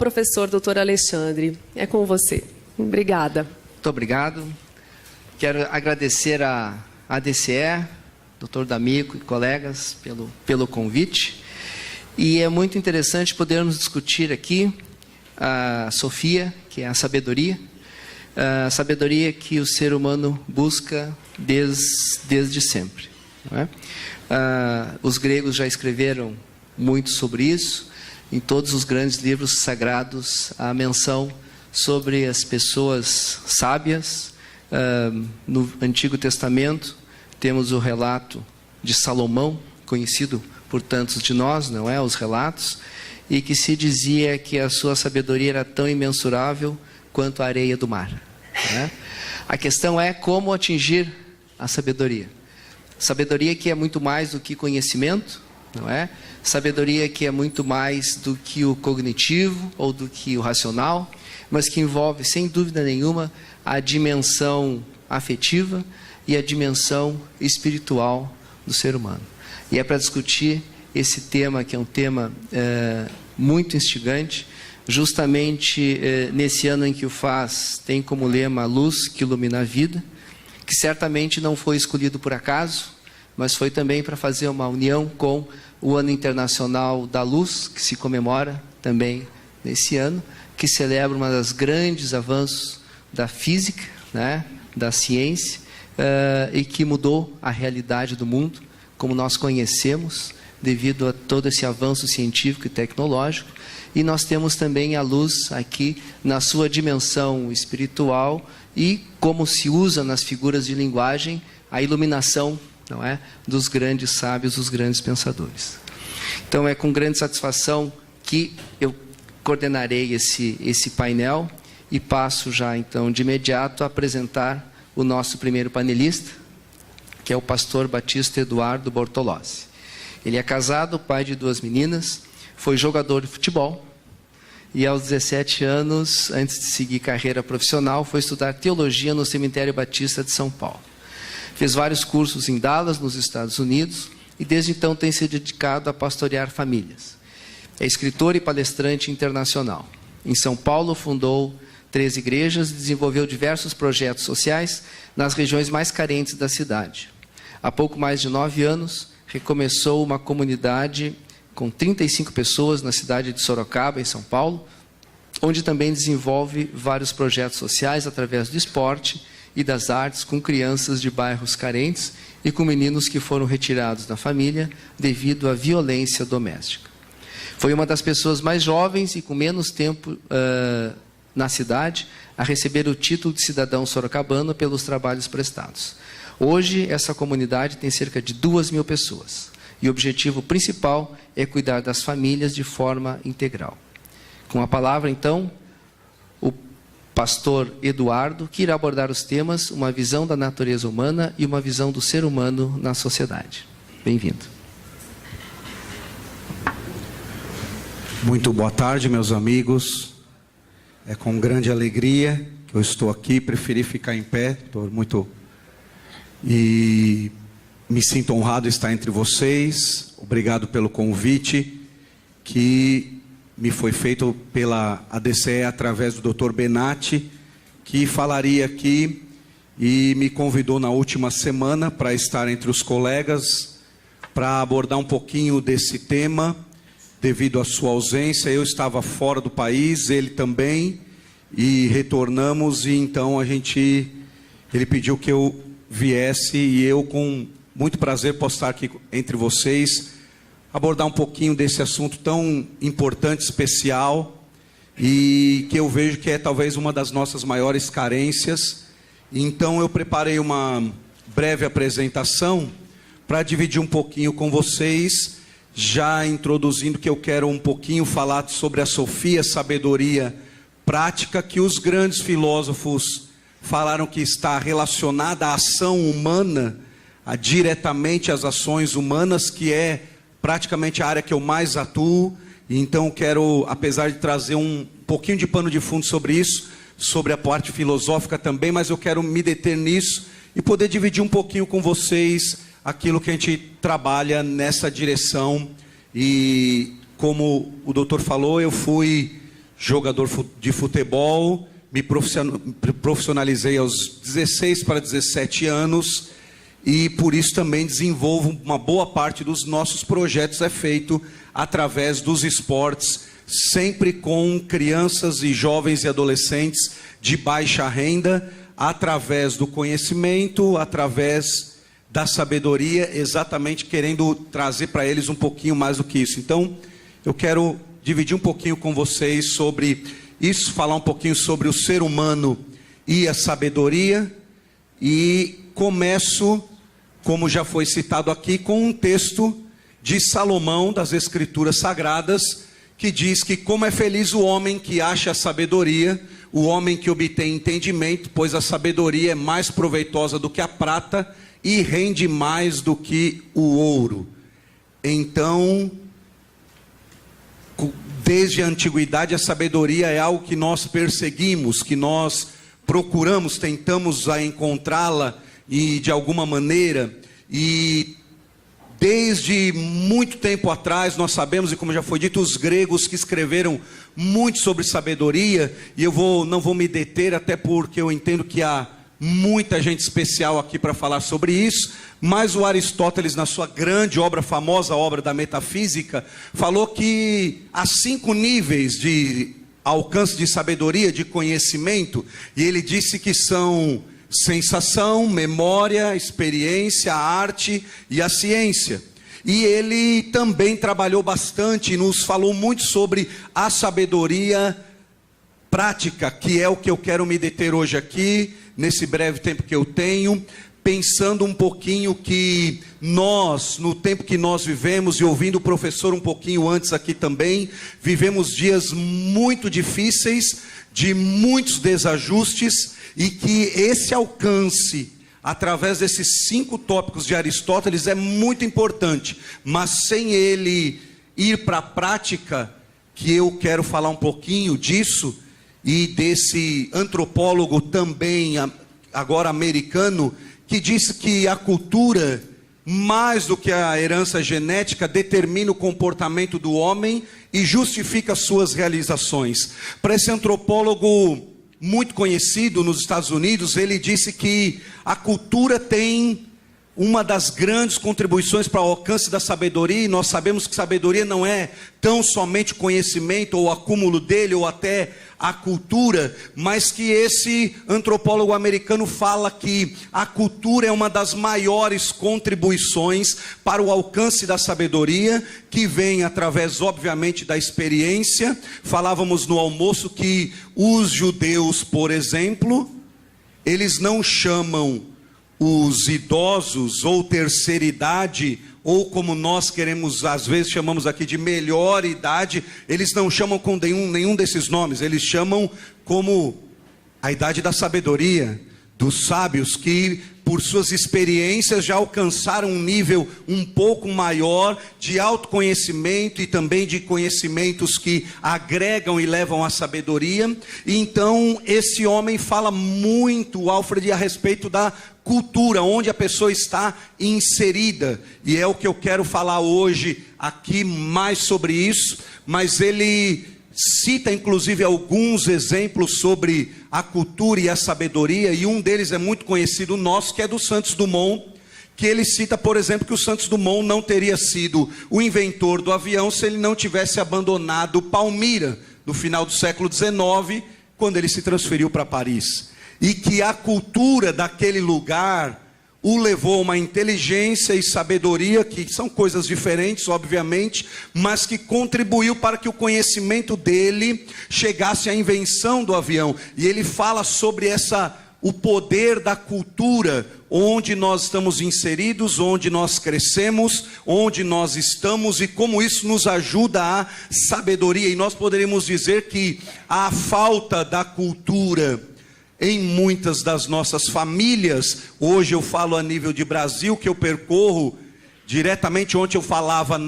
professor Dr. Alexandre. É com você. Obrigada. Muito obrigado. Quero agradecer a ADCE, Dr. D'Amico e colegas pelo convite. E é muito interessante podermos discutir aqui a Sofia, que é a sabedoria que o ser humano busca desde sempre. Não é? Os gregos já escreveram muito sobre isso. Em todos os grandes livros sagrados há menção sobre as pessoas sábias. No Antigo Testamento temos o relato de Salomão, conhecido por tantos de nós, não é? Os relatos, e que se dizia que a sua sabedoria era tão imensurável quanto a areia do mar. Não é? A questão é como atingir a sabedoria. Sabedoria que é muito mais do que conhecimento, não é? Sabedoria que é muito mais do que o cognitivo ou do que o racional, mas que envolve, sem dúvida nenhuma, a dimensão afetiva e a dimensão espiritual do ser humano. E é para discutir esse tema, que é um tema muito instigante, justamente nesse ano em que o FAS tem como lema a luz que ilumina a vida, que certamente não foi escolhido por acaso, mas foi também para fazer uma união com o Ano Internacional da Luz, que se comemora também nesse ano, que celebra um dos grandes avanços da física, né, da ciência, e que mudou a realidade do mundo, como nós conhecemos, devido a todo esse avanço científico e tecnológico. E nós temos também a luz aqui na sua dimensão espiritual e como se usa nas figuras de linguagem a iluminação, não é, dos grandes sábios, dos grandes pensadores. Então é com grande satisfação que eu coordenarei esse painel e passo já então de imediato a apresentar o nosso primeiro panelista, que é o pastor Batista Eduardo Bortolozzi. Ele é casado, pai de 2 meninas, foi jogador de futebol e aos 17 anos, antes de seguir carreira profissional, foi estudar teologia no Cemitério Batista de São Paulo. Fez vários cursos em Dallas, nos Estados Unidos, e desde então tem se dedicado a pastorear famílias. É escritor e palestrante internacional. Em São Paulo fundou 3 igrejas e desenvolveu diversos projetos sociais nas regiões mais carentes da cidade. Há pouco mais de 9 anos, recomeçou uma comunidade com 35 pessoas na cidade de Sorocaba, em São Paulo, onde também desenvolve vários projetos sociais através do esporte e das artes com crianças de bairros carentes e com meninos que foram retirados da família devido à violência doméstica. Foi uma das pessoas mais jovens e com menos tempo na cidade a receber o título de cidadão sorocabano pelos trabalhos prestados. Hoje, essa comunidade tem cerca de 2.000 pessoas e o objetivo principal é cuidar das famílias de forma integral. Com a palavra, então, o pastor Eduardo, que irá abordar os temas uma visão da natureza humana e uma visão do ser humano na sociedade. Bem-vindo. Muito boa tarde, meus amigos. É com grande alegria que eu estou aqui. Preferi ficar em pé, estou muito... E me sinto honrado de estar entre vocês. Obrigado pelo convite que me foi feito pela ADCE através do Dr. Benatti, que falaria aqui e me convidou na última semana para estar entre os colegas para abordar um pouquinho desse tema. Devido à sua ausência, eu estava fora do país, ele também, e retornamos, e então ele pediu que eu viesse, e eu com muito prazer posso estar aqui entre vocês, abordar um pouquinho desse assunto tão importante, especial, e que eu vejo que é talvez uma das nossas maiores carências. Então eu preparei uma breve apresentação para dividir um pouquinho com vocês, já introduzindo que eu quero um pouquinho falar sobre a Sofia, sabedoria prática, que os grandes filósofos falaram que está relacionada à ação humana, diretamente às ações humanas, que é praticamente a área que eu mais atuo. Então quero, apesar de trazer um pouquinho de pano de fundo sobre isso, sobre a parte filosófica também, mas eu quero me deter nisso e poder dividir um pouquinho com vocês aquilo que a gente trabalha nessa direção. E como o doutor falou, eu fui jogador de futebol, me profissionalizei aos 16 para 17 anos e por isso também desenvolvo uma boa parte dos nossos projetos é feito através dos esportes, sempre com crianças e jovens e adolescentes de baixa renda, através do conhecimento, através da sabedoria, exatamente querendo trazer para eles um pouquinho mais do que isso. Então, eu quero dividir um pouquinho com vocês sobre isso, falar um pouquinho sobre o ser humano e a sabedoria, e começo, como já foi citado aqui, com um texto de Salomão, das Escrituras Sagradas, que diz que como é feliz o homem que acha a sabedoria, o homem que obtém entendimento, pois a sabedoria é mais proveitosa do que a prata e rende mais do que o ouro. Então, desde a antiguidade, a sabedoria é algo que nós perseguimos, que nós procuramos, tentamos a encontrá-la e de alguma maneira, e desde muito tempo atrás nós sabemos, e como já foi dito, os gregos que escreveram muito sobre sabedoria, e eu não vou me deter, até porque eu entendo que há muita gente especial aqui para falar sobre isso, mas o Aristóteles, na sua grande obra, famosa obra da Metafísica, falou que há 5 níveis de alcance de sabedoria, de conhecimento, e ele disse que são sensação, memória, experiência, a arte e a ciência. E ele também trabalhou bastante, nos falou muito sobre a sabedoria prática, que é o que eu quero me deter hoje aqui, nesse breve tempo que eu tenho, pensando um pouquinho que nós, no tempo que nós vivemos, e ouvindo o professor um pouquinho antes aqui também, vivemos dias muito difíceis, de muitos desajustes, e que esse alcance, através desses 5 tópicos de Aristóteles, é muito importante, mas sem ele ir para a prática, que eu quero falar um pouquinho disso, e desse antropólogo também, agora americano, que disse que a cultura, mais do que a herança genética, determina o comportamento do homem e justifica suas realizações. Para esse antropólogo muito conhecido nos Estados Unidos, ele disse que a cultura tem uma das grandes contribuições para o alcance da sabedoria, e nós sabemos que sabedoria não é tão somente conhecimento, ou acúmulo dele, ou até a cultura, mas que esse antropólogo americano fala que a cultura é uma das maiores contribuições para o alcance da sabedoria, que vem através, obviamente, da experiência. Falávamos no almoço que os judeus, por exemplo, eles não chamam os idosos ou terceira idade, ou como nós queremos, às vezes chamamos aqui de melhor idade, eles não chamam com nenhum desses nomes, eles chamam como a idade da sabedoria, dos sábios, que por suas experiências já alcançaram um nível um pouco maior de autoconhecimento e também de conhecimentos que agregam e levam à sabedoria. E então esse homem fala muito, Alfred, a respeito da cultura, onde a pessoa está inserida, e é o que eu quero falar hoje aqui mais sobre isso, mas ele cita inclusive alguns exemplos sobre a cultura e a sabedoria, e um deles é muito conhecido nosso, que é do Santos Dumont, que ele cita, por exemplo, que o Santos Dumont não teria sido o inventor do avião se ele não tivesse abandonado Palmira, no final do século XIX, quando ele se transferiu para Paris, e que a cultura daquele lugar o levou a uma inteligência e sabedoria, que são coisas diferentes, obviamente, mas que contribuiu para que o conhecimento dele chegasse à invenção do avião. E ele fala sobre o poder da cultura, onde nós estamos inseridos, onde nós crescemos, onde nós estamos, e como isso nos ajuda à sabedoria. E nós poderíamos dizer que a falta da cultura em muitas das nossas famílias, hoje eu falo a nível de Brasil, que eu percorro diretamente. Ontem eu falava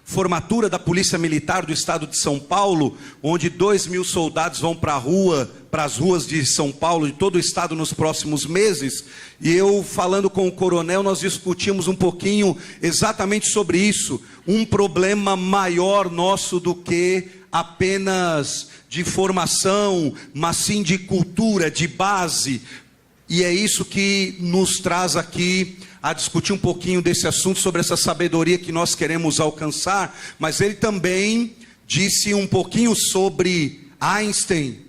formatura da Polícia Militar do Estado de São Paulo, onde 2.000 soldados vão para as ruas de São Paulo, de todo o estado, nos próximos meses. E eu, falando com o coronel, nós discutimos um pouquinho exatamente sobre isso. Um problema maior nosso do que apenas de formação, mas sim de cultura, de base. E é isso que nos traz aqui a discutir um pouquinho desse assunto, sobre essa sabedoria que nós queremos alcançar. Mas ele também disse um pouquinho sobre Einstein,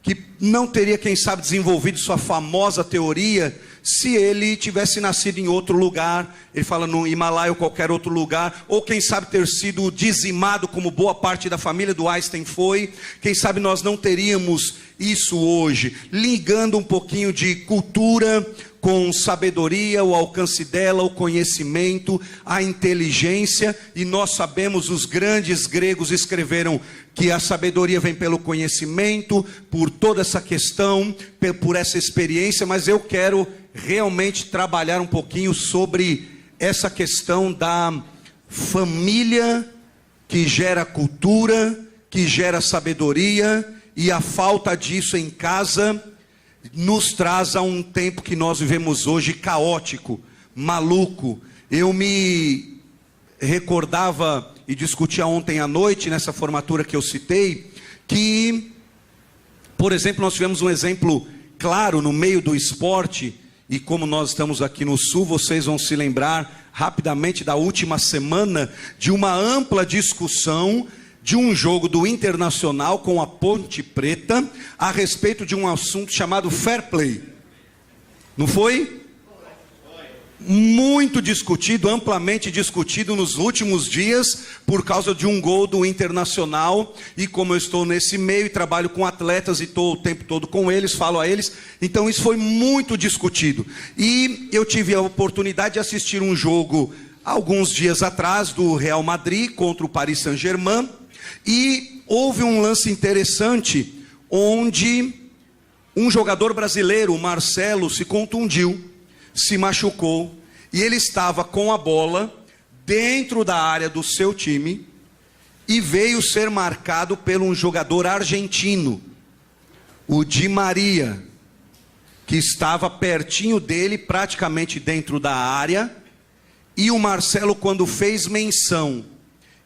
que não teria, quem sabe, desenvolvido sua famosa teoria se ele tivesse nascido em outro lugar. Ele fala no Himalaia ou qualquer outro lugar, ou quem sabe ter sido dizimado como boa parte da família do Einstein foi. Quem sabe nós não teríamos isso hoje, ligando um pouquinho de cultura com sabedoria, o alcance dela, o conhecimento, a inteligência. E nós sabemos, os grandes gregos escreveram que a sabedoria vem pelo conhecimento, por toda essa questão, por essa experiência. Mas eu quero realmente trabalhar um pouquinho sobre essa questão da família que gera cultura, que gera sabedoria, e a falta disso em casa nos traz a um tempo que nós vivemos hoje caótico, maluco. Eu me recordava e discutia ontem à noite, nessa formatura que eu citei, que, por exemplo, nós tivemos um exemplo claro no meio do esporte. E como nós estamos aqui no Sul, vocês vão se lembrar rapidamente da última semana de uma ampla discussão de um jogo do Internacional com a Ponte Preta a respeito de um assunto chamado fair play. Não foi? Muito discutido, amplamente discutido nos últimos dias, por causa de um gol do Internacional. E como eu estou nesse meio e trabalho com atletas e estou o tempo todo com eles, falo a eles, então isso foi muito discutido. E eu tive a oportunidade de assistir um jogo alguns dias atrás do Real Madrid contra o Paris Saint-Germain, e houve um lance interessante onde um jogador brasileiro, o Marcelo, se contundiu, se machucou, e ele estava com a bola dentro da área do seu time e veio ser marcado por um jogador argentino, o Di Maria, que estava pertinho dele, praticamente dentro da área. E o Marcelo, quando fez menção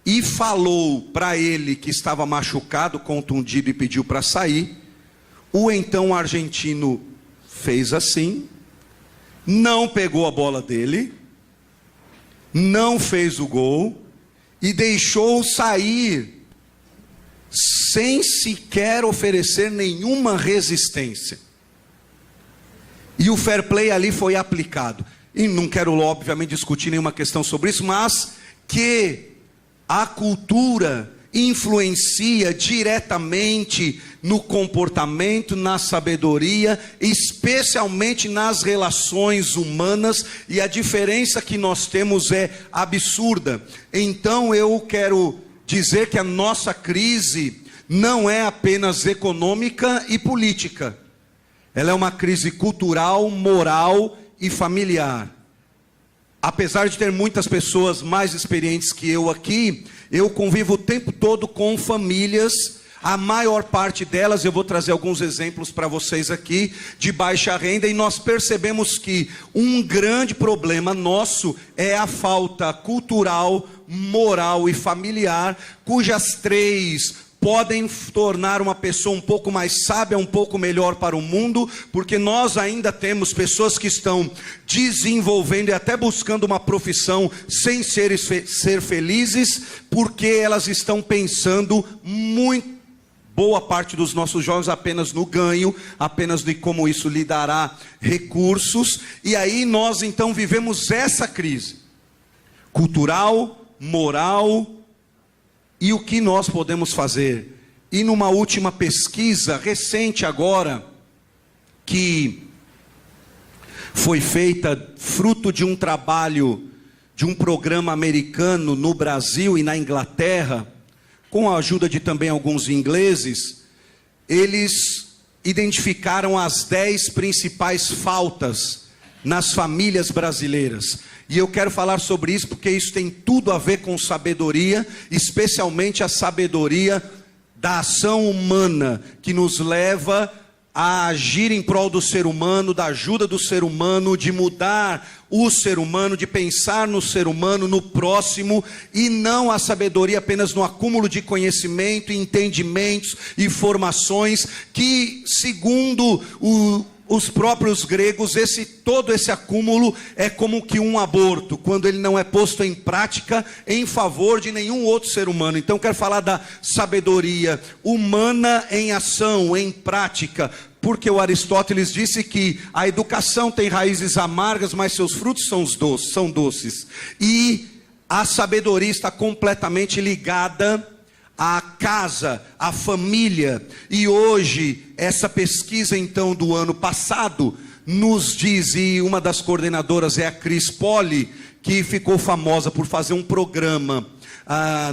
e falou para ele que estava machucado, contundido, e pediu para sair, o então argentino fez assim, não pegou a bola dele, não fez o gol e deixou sair sem sequer oferecer nenhuma resistência. E o fair play ali foi aplicado. E não quero, obviamente, discutir nenhuma questão sobre isso, mas que a cultura influencia diretamente no comportamento, na sabedoria, especialmente nas relações humanas, e a diferença que nós temos é absurda. Então eu quero dizer que a nossa crise não é apenas econômica e política, ela é uma crise cultural, moral e familiar. Apesar de ter muitas pessoas mais experientes que eu aqui, eu convivo o tempo todo com famílias, a maior parte delas, eu vou trazer alguns exemplos para vocês aqui, de baixa renda, e nós percebemos que um grande problema nosso é a falta cultural, moral e familiar, cujas três podem tornar uma pessoa um pouco mais sábia, um pouco melhor para o mundo, porque nós ainda temos pessoas que estão desenvolvendo e até buscando uma profissão sem ser felizes, porque elas estão pensando muito, boa parte dos nossos jovens, apenas no ganho, apenas de como isso lhe dará recursos. E aí nós então vivemos essa crise cultural, moral. E o que nós podemos fazer? E numa última pesquisa recente agora, que foi feita fruto de um trabalho de um programa americano no Brasil e na Inglaterra, com a ajuda de também alguns ingleses, eles identificaram as 10 principais faltas nas famílias brasileiras. E eu quero falar sobre isso porque isso tem tudo a ver com sabedoria, especialmente a sabedoria da ação humana, que nos leva a agir em prol do ser humano, da ajuda do ser humano, de mudar o ser humano, de pensar no ser humano, no próximo, e não a sabedoria apenas no acúmulo de conhecimento, entendimentos, informações, que segundo os próprios gregos, todo esse acúmulo é como que um aborto, quando ele não é posto em prática em favor de nenhum outro ser humano. Então eu quero falar da sabedoria humana em ação, em prática, porque o Aristóteles disse que a educação tem raízes amargas, mas seus frutos são doces. E a sabedoria está completamente ligada à casa, à família. E hoje, essa pesquisa então do ano passado nos diz, e uma das coordenadoras é a Cris Poli, que ficou famosa por fazer um programa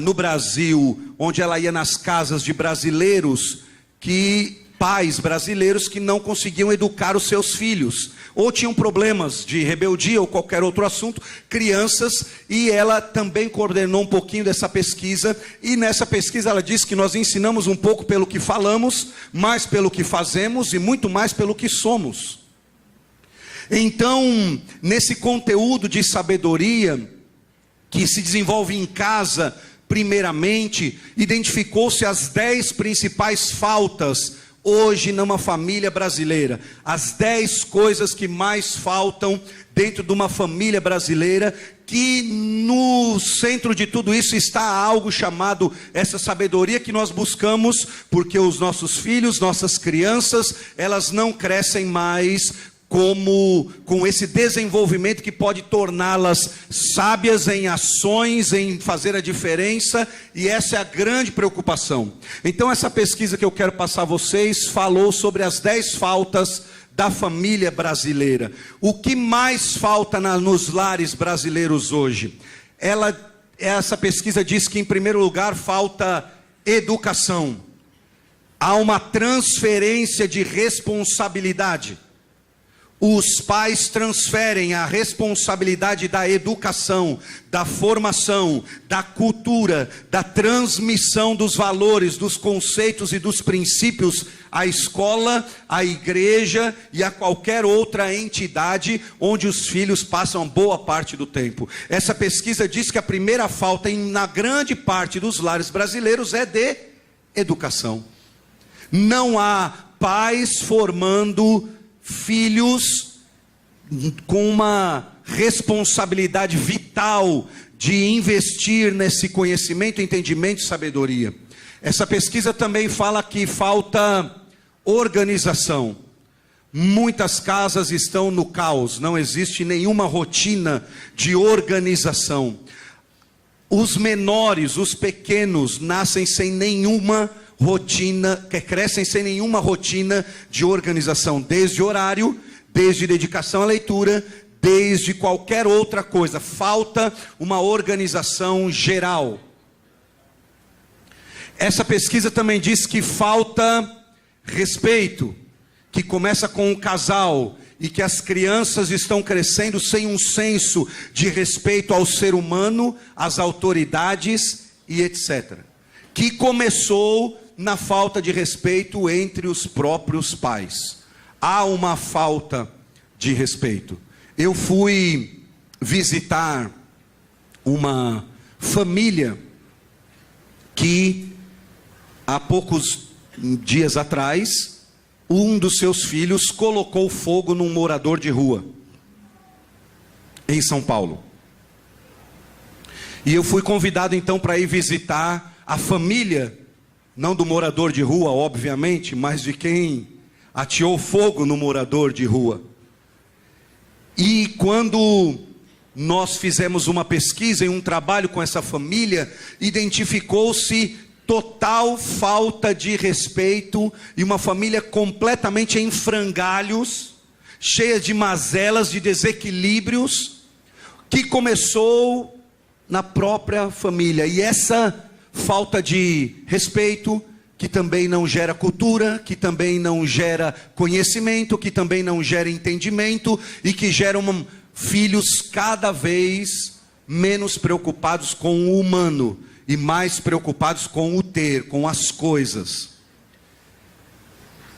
no Brasil, onde ela ia nas casas de brasileiros, pais brasileiros que não conseguiam educar os seus filhos, ou tinham problemas de rebeldia ou qualquer outro assunto, crianças, e ela também coordenou um pouquinho dessa pesquisa, e nessa pesquisa ela disse que nós ensinamos um pouco pelo que falamos, mais pelo que fazemos e muito mais pelo que somos. Então, nesse conteúdo de sabedoria, que se desenvolve em casa, primeiramente, identificou-se as 10 principais faltas hoje numa família brasileira. As 10 coisas que mais faltam dentro de uma família brasileira, que no centro de tudo isso está algo chamado essa sabedoria que nós buscamos, porque os nossos filhos, nossas crianças, elas não crescem mais com esse desenvolvimento que pode torná-las sábias em ações, em fazer a diferença, e essa é a grande preocupação. Então essa pesquisa que eu quero passar a vocês falou sobre as 10 faltas da família brasileira. O que mais falta nos lares brasileiros hoje? Essa pesquisa diz que em primeiro lugar falta educação. Há uma transferência de responsabilidade. Os pais transferem a responsabilidade da educação, da formação, da cultura, da transmissão dos valores, dos conceitos e dos princípios à escola, à igreja e a qualquer outra entidade onde os filhos passam boa parte do tempo. Essa pesquisa diz que a primeira falta na grande parte dos lares brasileiros é de educação. Não há pais formando filhos com uma responsabilidade vital de investir nesse conhecimento, entendimento e sabedoria. Essa pesquisa também fala que falta organização. Muitas casas estão no caos, não existe nenhuma rotina de organização. Os menores, os pequenos, nascem sem nenhuma rotina, que crescem sem nenhuma rotina de organização, desde horário, desde dedicação à leitura, desde qualquer outra coisa. Falta uma organização geral. Essa pesquisa também diz que falta respeito, que começa com o casal, e que as crianças estão crescendo sem um senso de respeito ao ser humano, às autoridades e etc. Que começou na falta de respeito entre os próprios pais. Há uma falta de respeito. Eu fui visitar uma família que há poucos dias atrás, um dos seus filhos colocou fogo num morador de rua em São Paulo. E eu fui convidado então para ir visitar a família, não do morador de rua, obviamente, mas de quem ateou fogo no morador de rua. E quando nós fizemos uma pesquisa e um trabalho com essa família, identificou-se total falta de respeito e uma família completamente em frangalhos, cheia de mazelas, de desequilíbrios, que começou na própria família. E essa falta de respeito, que também não gera cultura, que também não gera conhecimento, que também não gera entendimento e que geram filhos cada vez menos preocupados com o humano e mais preocupados com o ter, com as coisas.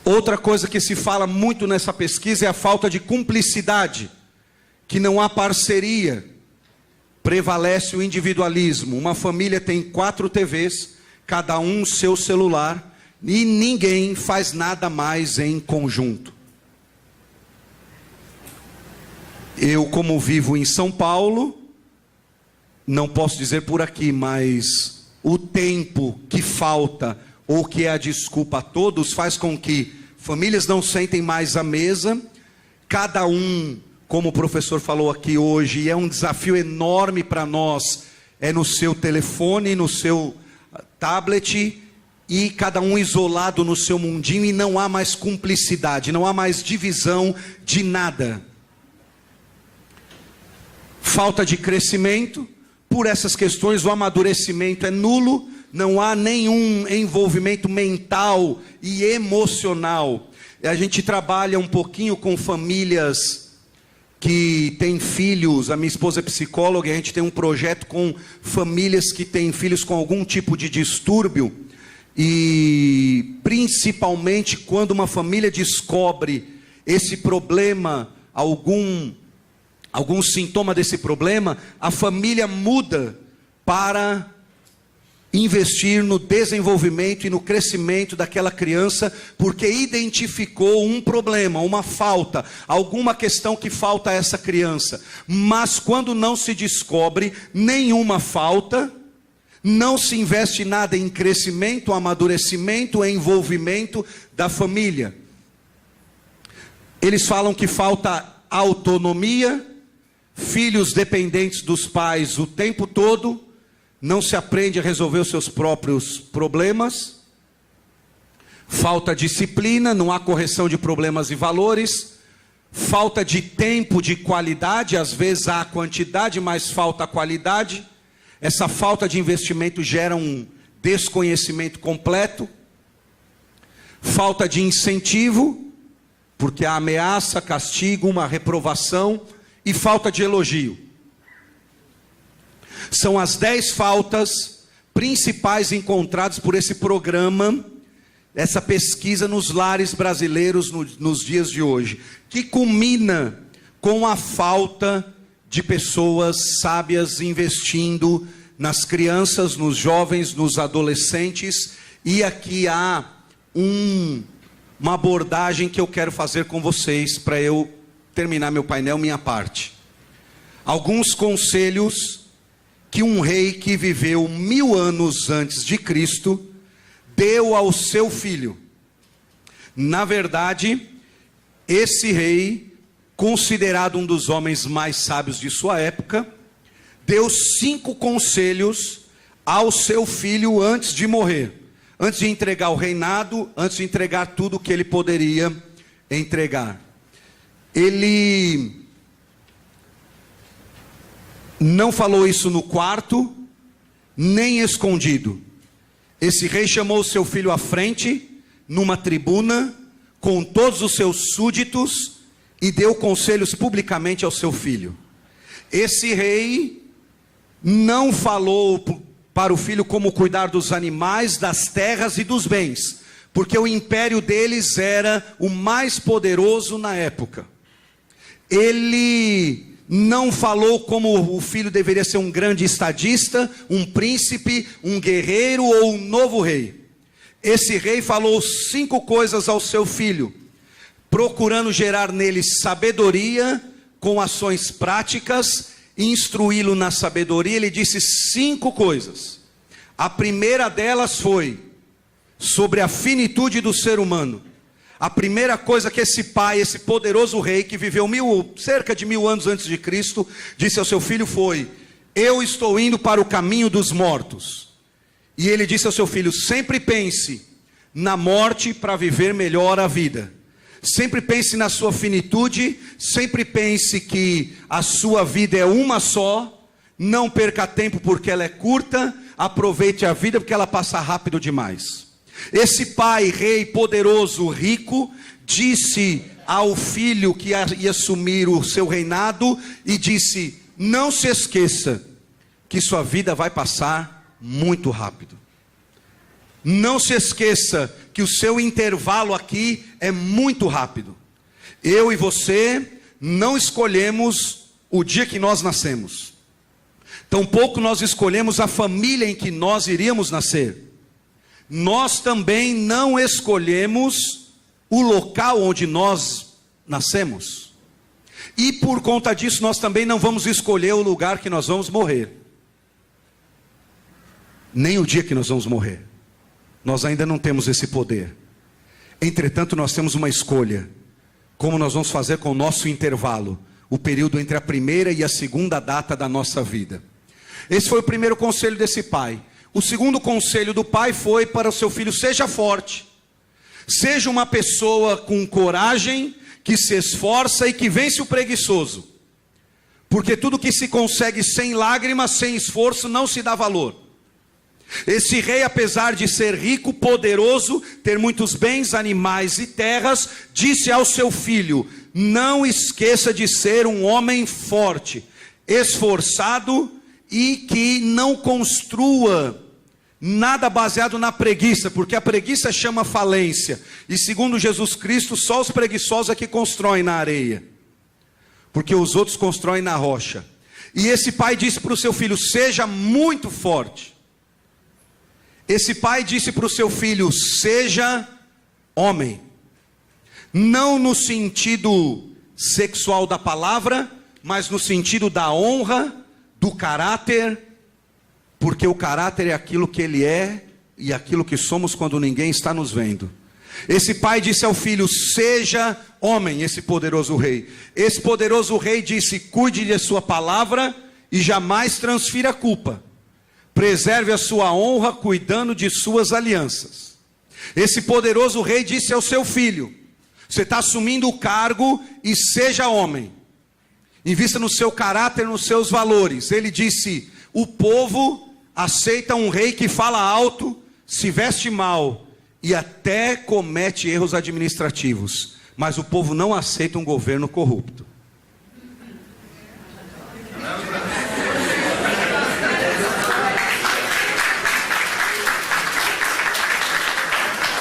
Outra coisa que se fala muito nessa pesquisa é a falta de cumplicidade, que não há parceria, prevalece o individualismo. Uma família tem 4 TVs, cada um seu celular, e ninguém faz nada mais em conjunto. Eu, como vivo em São Paulo, não posso dizer por aqui, mas o tempo que falta, ou que é a desculpa a todos, faz com que famílias não sentem mais à mesa, cada um, como o professor falou aqui hoje, e é um desafio enorme para nós, é no seu telefone, no seu tablet, e cada um isolado no seu mundinho, e não há mais cumplicidade, não há mais divisão de nada. Falta de crescimento, por essas questões o amadurecimento é nulo, não há nenhum envolvimento mental e emocional. A gente trabalha um pouquinho com famílias que têm filhos, a minha esposa é psicóloga, e a gente tem um projeto com famílias que têm filhos com algum tipo de distúrbio, e principalmente quando uma família descobre esse problema, algum sintoma desse problema, a família muda para investir no desenvolvimento e no crescimento daquela criança, porque identificou um problema, uma falta, alguma questão que falta a essa criança. Mas quando não se descobre nenhuma falta, não se investe nada em crescimento, amadurecimento, envolvimento da família. Eles falam que falta autonomia, filhos dependentes dos pais o tempo todo, não se aprende a resolver os seus próprios problemas, falta disciplina, não há correção de problemas e valores, falta de tempo de qualidade, às vezes há a quantidade, mas falta a qualidade. Essa falta de investimento gera um desconhecimento completo, falta de incentivo, porque há ameaça, castigo, uma reprovação, e falta de elogio. São as 10 faltas principais encontradas por esse programa, essa pesquisa nos lares brasileiros nos dias de hoje, que culmina com a falta de pessoas sábias investindo nas crianças, nos jovens, nos adolescentes. E aqui há uma abordagem que eu quero fazer com vocês para eu terminar meu painel, minha parte. Alguns conselhos que um rei que viveu 1000 anos antes de Cristo deu ao seu filho. Na verdade, esse rei, considerado um dos homens mais sábios de sua época, deu 5 conselhos ao seu filho antes de morrer, antes de entregar o reinado, antes de entregar tudo o que ele poderia entregar. Ele não falou isso no quarto, nem escondido. Esse rei chamou seu filho à frente, numa tribuna, com todos os seus súditos, e deu conselhos publicamente ao seu filho. Esse rei não falou para o filho como cuidar dos animais, das terras e dos bens, porque o império deles era o mais poderoso na época. Ele não falou como o filho deveria ser um grande estadista, um príncipe, um guerreiro ou um novo rei. Esse rei falou 5 coisas ao seu filho, procurando gerar nele sabedoria com ações práticas, instruí-lo na sabedoria. Ele disse 5 coisas. A primeira delas foi sobre a finitude do ser humano. A primeira coisa que esse pai, esse poderoso rei que viveu cerca de 1000 anos antes de Cristo, disse ao seu filho foi: eu estou indo para o caminho dos mortos. E ele disse ao seu filho: sempre pense na morte para viver melhor a vida. Sempre pense na sua finitude, sempre pense que a sua vida é uma só, não perca tempo porque ela é curta, aproveite a vida porque ela passa rápido demais. Esse pai, rei poderoso, rico, disse ao filho que ia assumir o seu reinado e disse: não se esqueça que sua vida vai passar muito rápido. Não se esqueça que o seu intervalo aqui é muito rápido. Eu e você não escolhemos o dia que nós nascemos. Tampouco nós escolhemos a família em que nós iríamos nascer. Nós também não escolhemos o local onde nós nascemos. E por conta disso nós também não vamos escolher o lugar que nós vamos morrer. Nem o dia que nós vamos morrer. Nós ainda não temos esse poder. Entretanto, nós temos uma escolha. Como nós vamos fazer com o nosso intervalo, o período entre a primeira e a segunda data da nossa vida. Esse foi o primeiro conselho desse pai. O segundo conselho do pai foi para o seu filho: seja forte. Seja uma pessoa com coragem, que se esforça e que vence o preguiçoso. Porque tudo que se consegue sem lágrimas, sem esforço, não se dá valor. Esse rei, apesar de ser rico, poderoso, ter muitos bens, animais e terras, disse ao seu filho: não esqueça de ser um homem forte, esforçado e que não construa nada baseado na preguiça, porque a preguiça chama falência. E segundo Jesus Cristo, só os preguiçosos é que constroem na areia, porque os outros constroem na rocha. E esse pai disse para o seu filho: seja muito forte. Esse pai disse para o seu filho: seja homem. Não no sentido sexual da palavra, mas no sentido da honra, do caráter, porque o caráter é aquilo que ele é e aquilo que somos quando ninguém está nos vendo. Esse pai disse ao filho: seja homem. Esse poderoso rei. Esse poderoso rei disse: cuide de sua palavra e jamais transfira culpa. Preserve a sua honra cuidando de suas alianças. Esse poderoso rei disse ao seu filho: você está assumindo o cargo e seja homem. Invista no seu caráter, nos seus valores. Ele disse: o povo aceita um rei que fala alto, se veste mal e até comete erros administrativos. Mas o povo não aceita um governo corrupto.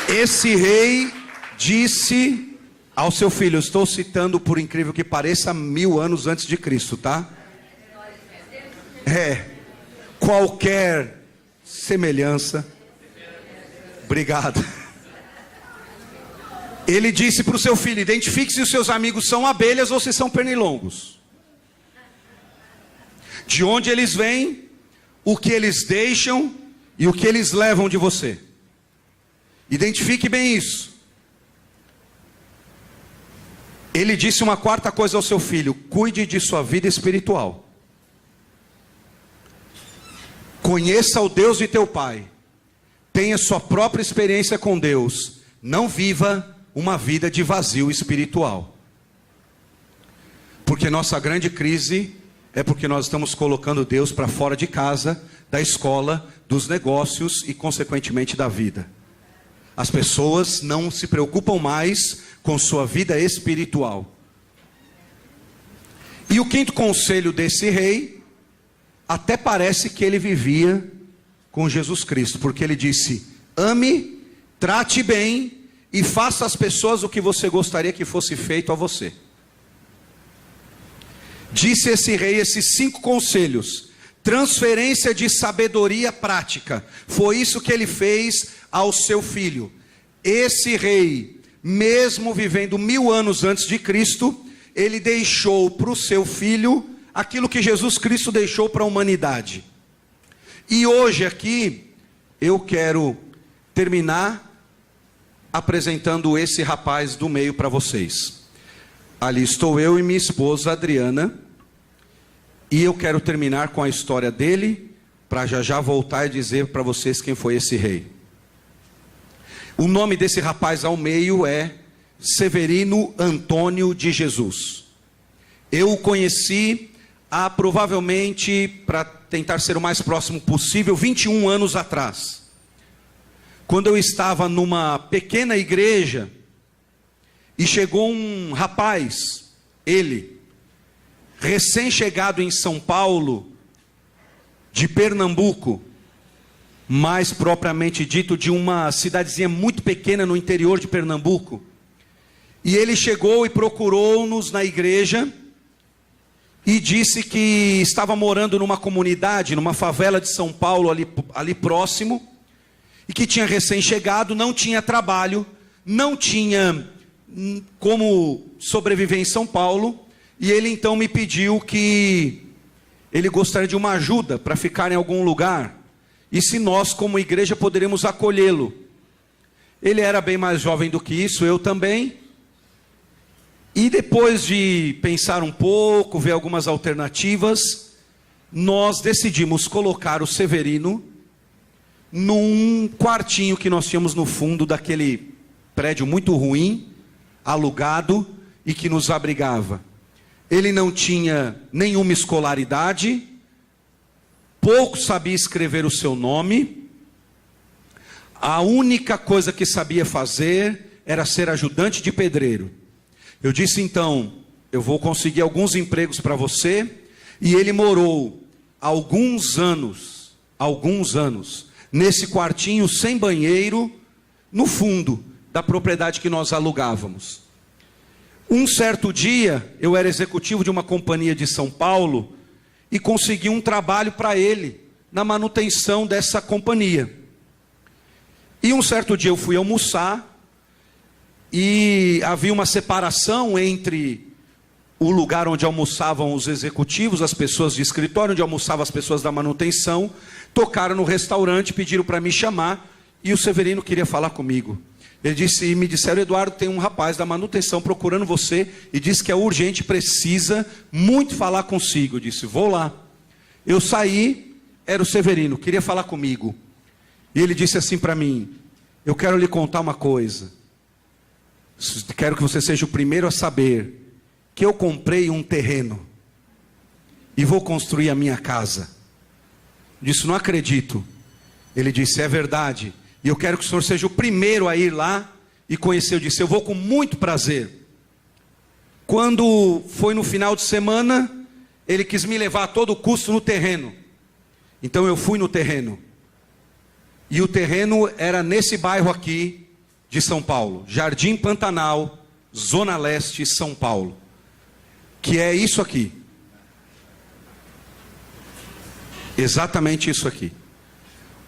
Esse rei disse ao seu filho, eu estou citando por incrível que pareça 1000 anos antes de Cristo, tá? Qualquer semelhança. Obrigado. Ele disse para o seu filho: identifique se os seus amigos são abelhas ou se são pernilongos. De onde eles vêm, o que eles deixam e o que eles levam de você. Identifique bem isso. Ele disse uma quarta coisa ao seu filho: cuide de sua vida espiritual. Conheça o Deus de teu pai. Tenha sua própria experiência com Deus. Não viva uma vida de vazio espiritual. Porque nossa grande crise é porque nós estamos colocando Deus para fora de casa, da escola, dos negócios e consequentemente da vida. As pessoas não se preocupam mais com sua vida espiritual. E o quinto conselho desse rei, até parece que ele vivia com Jesus Cristo, porque ele disse: ame, trate bem e faça às pessoas o que você gostaria que fosse feito a você. Disse esse rei esses 5 conselhos, transferência de sabedoria prática. Foi isso que ele fez ao seu filho. Esse rei, mesmo vivendo 1000 anos antes de Cristo, ele deixou para o seu filho aquilo que Jesus Cristo deixou para a humanidade. E hoje aqui, eu quero terminar apresentando esse rapaz do meio para vocês. Ali estou eu e minha esposa Adriana, e eu quero terminar com a história dele, para já voltar e dizer para vocês quem foi esse rei. O nome desse rapaz ao meio é Severino Antônio de Jesus. Eu o conheci há provavelmente, para tentar ser o mais próximo possível, 21 anos atrás. quando eu estava numa pequena igreja e chegou um rapaz, ele, recém-chegado em São Paulo, de Pernambuco, mais propriamente dito de uma cidadezinha muito pequena no interior de Pernambuco. E ele chegou e procurou-nos na igreja e disse que estava morando numa comunidade, numa favela de São Paulo, ali próximo, e que tinha recém-chegado, não tinha trabalho, não tinha como sobreviver em São Paulo, e ele então me pediu que ele gostaria de uma ajuda para ficar em algum lugar, e se nós como igreja poderíamos acolhê-lo. Ele era bem mais jovem do que isso, eu também, e depois de pensar um pouco, ver algumas alternativas, nós decidimos colocar o Severino num quartinho que nós tínhamos no fundo daquele prédio muito ruim, alugado, e que nos abrigava. Ele não tinha nenhuma escolaridade, pouco sabia escrever o seu nome, a única coisa que sabia fazer era ser ajudante de pedreiro. Eu disse então, eu vou conseguir alguns empregos para você, e ele morou alguns anos, nesse quartinho sem banheiro, no fundo da propriedade que nós alugávamos. Um certo dia, eu era executivo de uma companhia de São Paulo, e consegui um trabalho para ele, na manutenção dessa companhia. E um certo dia eu fui almoçar, e havia uma separação entre o lugar onde almoçavam os executivos, as pessoas de escritório, onde almoçavam as pessoas da manutenção. Tocaram no restaurante, pediram para me chamar, e o Severino queria falar comigo. E me disseram: Eduardo, tem um rapaz da manutenção procurando você, e disse que é urgente, precisa muito falar consigo. Eu disse: vou lá. Eu saí, era o Severino, queria falar comigo. E ele disse assim para mim: eu quero lhe contar uma coisa. Quero que você seja o primeiro a saber que eu comprei um terreno e vou construir a minha casa. Eu disse: não acredito. Ele disse: é verdade. E eu quero que o senhor seja o primeiro a ir lá e conhecer. Eu disse: eu vou com muito prazer. Quando foi no final de semana, ele quis me levar a todo custo no terreno. Então eu fui no terreno. E o terreno era nesse bairro aqui de São Paulo, Jardim Pantanal, Zona Leste, São Paulo. Que é isso aqui. Exatamente isso aqui.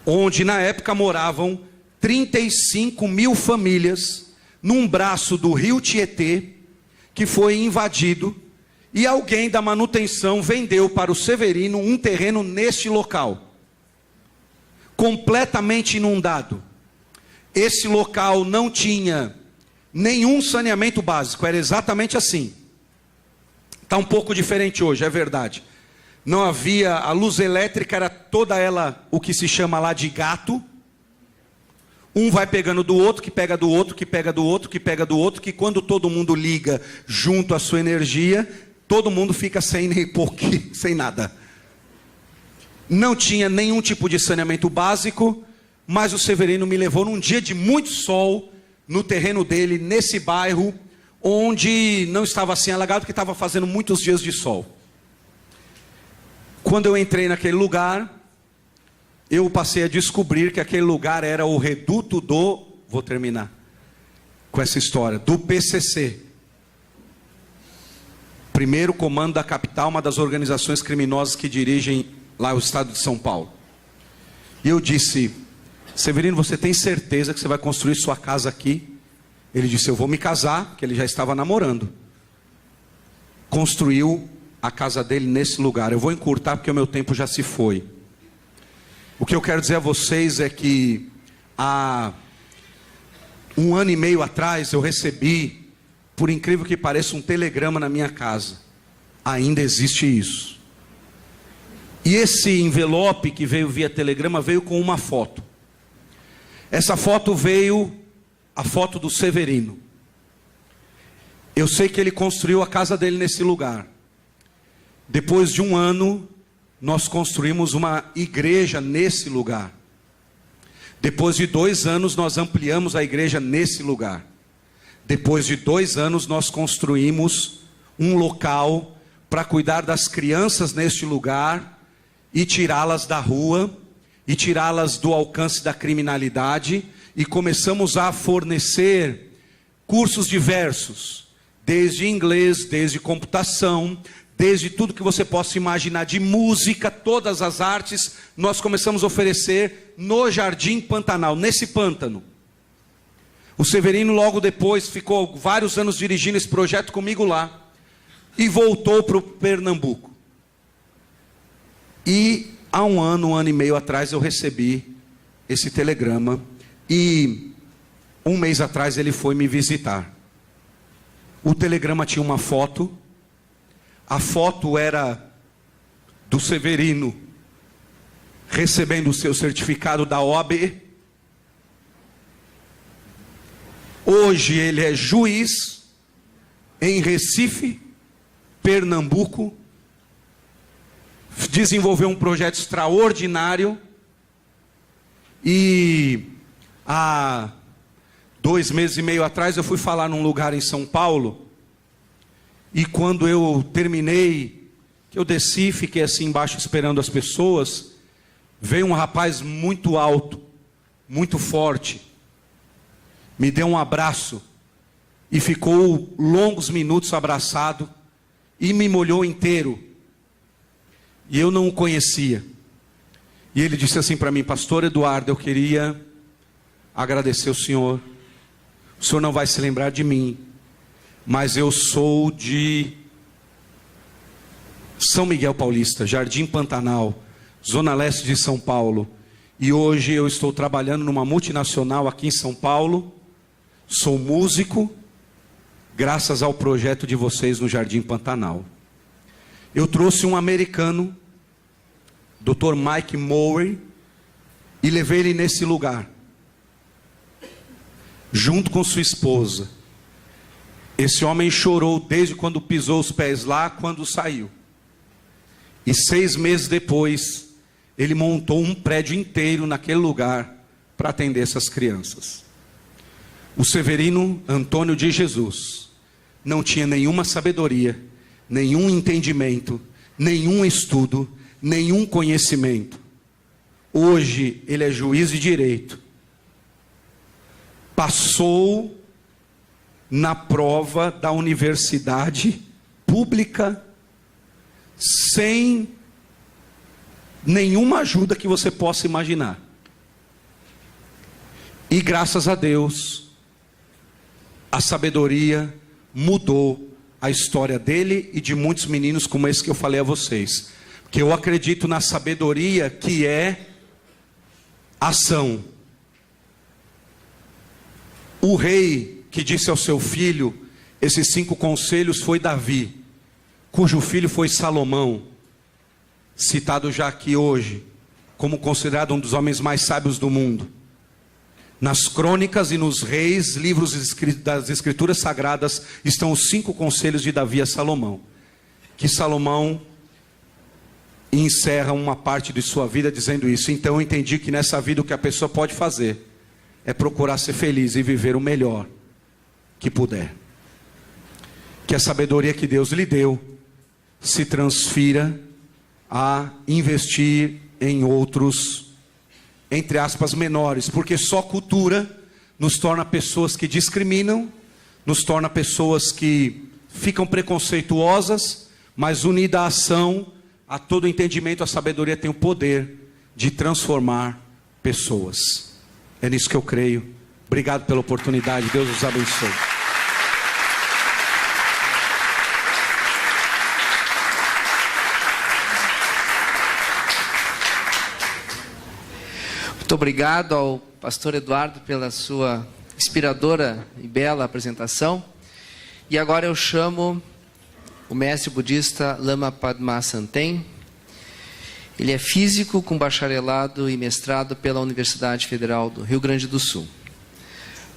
Onde na época moravam 35 mil famílias, num braço do rio Tietê, que foi invadido, e alguém da manutenção vendeu para o Severino um terreno neste local, completamente inundado. Esse local não tinha nenhum saneamento básico, era exatamente assim. Está um pouco diferente hoje, é verdade. Não havia, a luz elétrica era toda ela o que se chama lá de gato. Um vai pegando do outro, que pega do outro, que pega do outro, que pega do outro, que quando todo mundo liga junto a sua energia, todo mundo fica sem nada. Não tinha nenhum tipo de saneamento básico, mas o Severino me levou num dia de muito sol, no terreno dele, nesse bairro, onde não estava assim alagado, porque estava fazendo muitos dias de sol. Quando eu entrei naquele lugar, eu passei a descobrir que aquele lugar era o reduto do, vou terminar com essa história, do PCC. Primeiro Comando da Capital, uma das organizações criminosas que dirigem lá o estado de São Paulo. E eu disse: Severino, você tem certeza que você vai construir sua casa aqui? Ele disse: eu vou me casar, porque ele já estava namorando. Construiu a casa dele nesse lugar. Eu vou encurtar porque o meu tempo já se foi. O que eu quero dizer a vocês é que há 1 ano e meio atrás eu recebi, por incrível que pareça, um telegrama na minha casa. Ainda existe isso. E esse envelope que veio via telegrama veio com uma foto. Essa foto veio, a foto do Severino. Eu sei que ele construiu a casa dele nesse lugar. Depois de 1 ano, nós construímos uma igreja nesse lugar. Depois de 2 anos, nós ampliamos a igreja nesse lugar. Depois de 2 anos, nós construímos um local para cuidar das crianças neste lugar e tirá-las da rua e tirá-las do alcance da criminalidade, e começamos a fornecer cursos diversos, desde inglês, desde computação, desde tudo que você possa imaginar, de música, todas as artes, nós começamos a oferecer no Jardim Pantanal, nesse pântano. O Severino logo depois ficou vários anos dirigindo esse projeto comigo lá, e voltou para o Pernambuco. E há um ano e meio atrás eu recebi esse telegrama, e 1 mês atrás ele foi me visitar. O telegrama tinha uma foto. A foto era do Severino recebendo o seu certificado da OAB. Hoje ele é juiz em Recife, Pernambuco. Desenvolveu um projeto extraordinário. E há 2 meses e meio atrás eu fui falar num lugar em São Paulo. E quando eu terminei, que eu desci, fiquei assim embaixo esperando as pessoas, veio um rapaz muito alto, muito forte, me deu um abraço e ficou longos minutos abraçado e me molhou inteiro. E eu não o conhecia. E ele disse assim para mim: Pastor Eduardo, eu queria agradecer o senhor. O senhor não vai se lembrar de mim, mas eu sou de São Miguel Paulista, Jardim Pantanal, Zona Leste de São Paulo. E hoje eu estou trabalhando numa multinacional aqui em São Paulo. Sou músico, graças ao projeto de vocês no Jardim Pantanal. Eu trouxe um americano, Dr. Mike Mowry, e levei ele nesse lugar, junto com sua esposa. Esse homem chorou desde quando pisou os pés lá, quando saiu. E 6 meses depois, ele montou um prédio inteiro naquele lugar para atender essas crianças. O Severino Antônio de Jesus não tinha nenhuma sabedoria, nenhum entendimento, nenhum estudo, nenhum conhecimento. Hoje ele é juiz de direito. Passou na prova da universidade pública sem nenhuma ajuda que você possa imaginar. E graças a Deus, a sabedoria mudou a história dele e de muitos meninos como esse que eu falei a vocês. Porque eu acredito na sabedoria que é ação. O rei que disse ao seu filho esses 5 conselhos foi Davi, cujo filho foi Salomão, citado já aqui hoje, como considerado um dos homens mais sábios do mundo. Nas crônicas e nos reis, livros das escrituras sagradas, estão os 5 conselhos de Davi a Salomão, que Salomão encerra uma parte de sua vida dizendo isso. Então eu entendi que nessa vida o que a pessoa pode fazer é procurar ser feliz e viver o melhor que puder. Que a sabedoria que Deus lhe deu se transfira a investir em outros, entre aspas, menores, porque só cultura nos torna pessoas que discriminam, nos torna pessoas que ficam preconceituosas, mas unida à ação, a todo entendimento, a sabedoria tem o poder de transformar pessoas. É nisso que eu creio. Obrigado pela oportunidade. Deus os abençoe. Muito obrigado ao pastor Eduardo pela sua inspiradora e bela apresentação. E agora eu chamo o mestre budista Lama Padma Santen. Ele é físico com bacharelado e mestrado pela Universidade Federal do Rio Grande do Sul.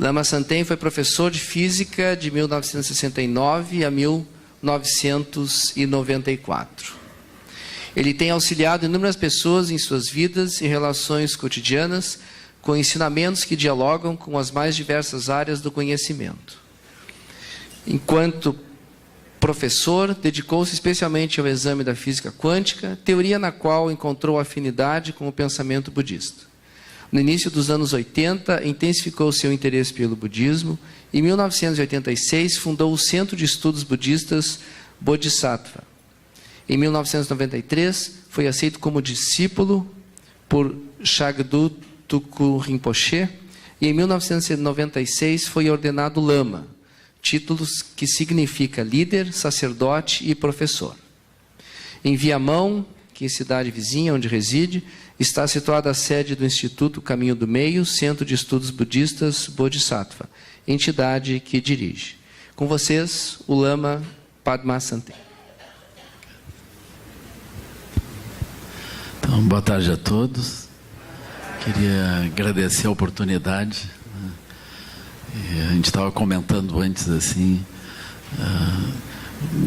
Lama Santen foi professor de física de 1969 a 1994. Ele tem auxiliado inúmeras pessoas em suas vidas e relações cotidianas, com ensinamentos que dialogam com as mais diversas áreas do conhecimento. Enquanto professor, dedicou-se especialmente ao exame da física quântica, teoria na qual encontrou afinidade com o pensamento budista. No início dos anos 80, intensificou seu interesse pelo budismo. Em 1986, fundou o Centro de Estudos Budistas Bodhisattva. Em 1993, foi aceito como discípulo por Shagdu Tuku Rinpoche, e em 1996 foi ordenado lama, títulos que significa líder, sacerdote e professor. Em Viamão, que é cidade vizinha onde reside, está situada a sede do Instituto Caminho do Meio, Centro de Estudos Budistas Bodhisattva, entidade que dirige. Com vocês, o Lama Padma Sante. Então, boa tarde a todos. Queria agradecer a oportunidade. A gente estava comentando antes assim,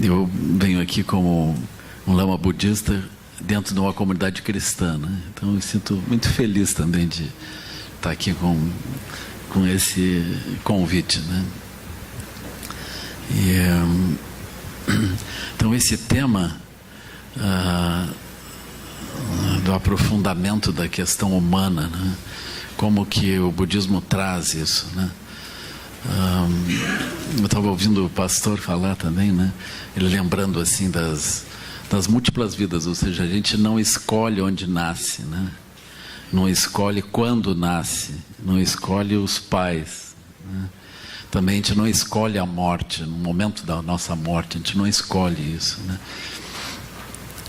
eu venho aqui como um lama budista dentro de uma comunidade cristã, né? Então eu me sinto muito feliz também de estar aqui com esse convite, né? Então esse tema do aprofundamento da questão humana, né? Como que o budismo traz isso, né? Eu estava ouvindo o pastor falar também, né? Ele lembrando assim das múltiplas vidas, ou seja, a gente não escolhe onde nasce, né? Não escolhe quando nasce, não escolhe os pais, né? Também a gente não escolhe a morte, no momento da nossa morte, a gente não escolhe isso, né?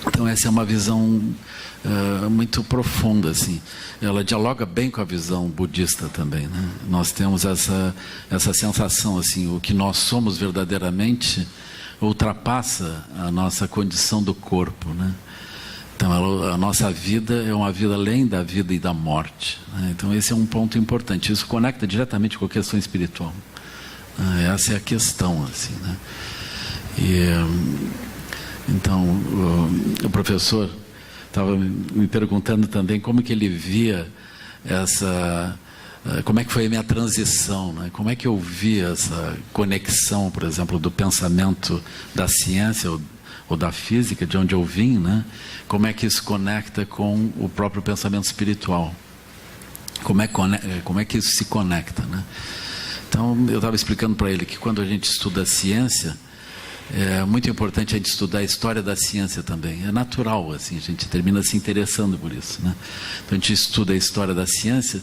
Então essa é uma visão muito profunda, assim. Ela dialoga bem com a visão budista também, né? Nós temos essa sensação, assim, o que nós somos verdadeiramente ultrapassa a nossa condição do corpo, né? Então a nossa vida é uma vida além da vida e da morte, né? Então esse é um ponto importante. Isso conecta diretamente com a questão espiritual. Essa é a questão, assim, né? Então o professor estava me perguntando também como que ele via como é que foi a minha transição, né? Como é que eu vi essa conexão, por exemplo, do pensamento da ciência ou da física, de onde eu vim, né? Como é que isso conecta com o próprio pensamento espiritual? Como é que isso se conecta, né? Então eu estava explicando para ele que quando a gente estuda a ciência, é muito importante a gente estudar a história da ciência também. É natural, assim, a gente termina se interessando por isso, né? Então a gente estuda a história da ciência,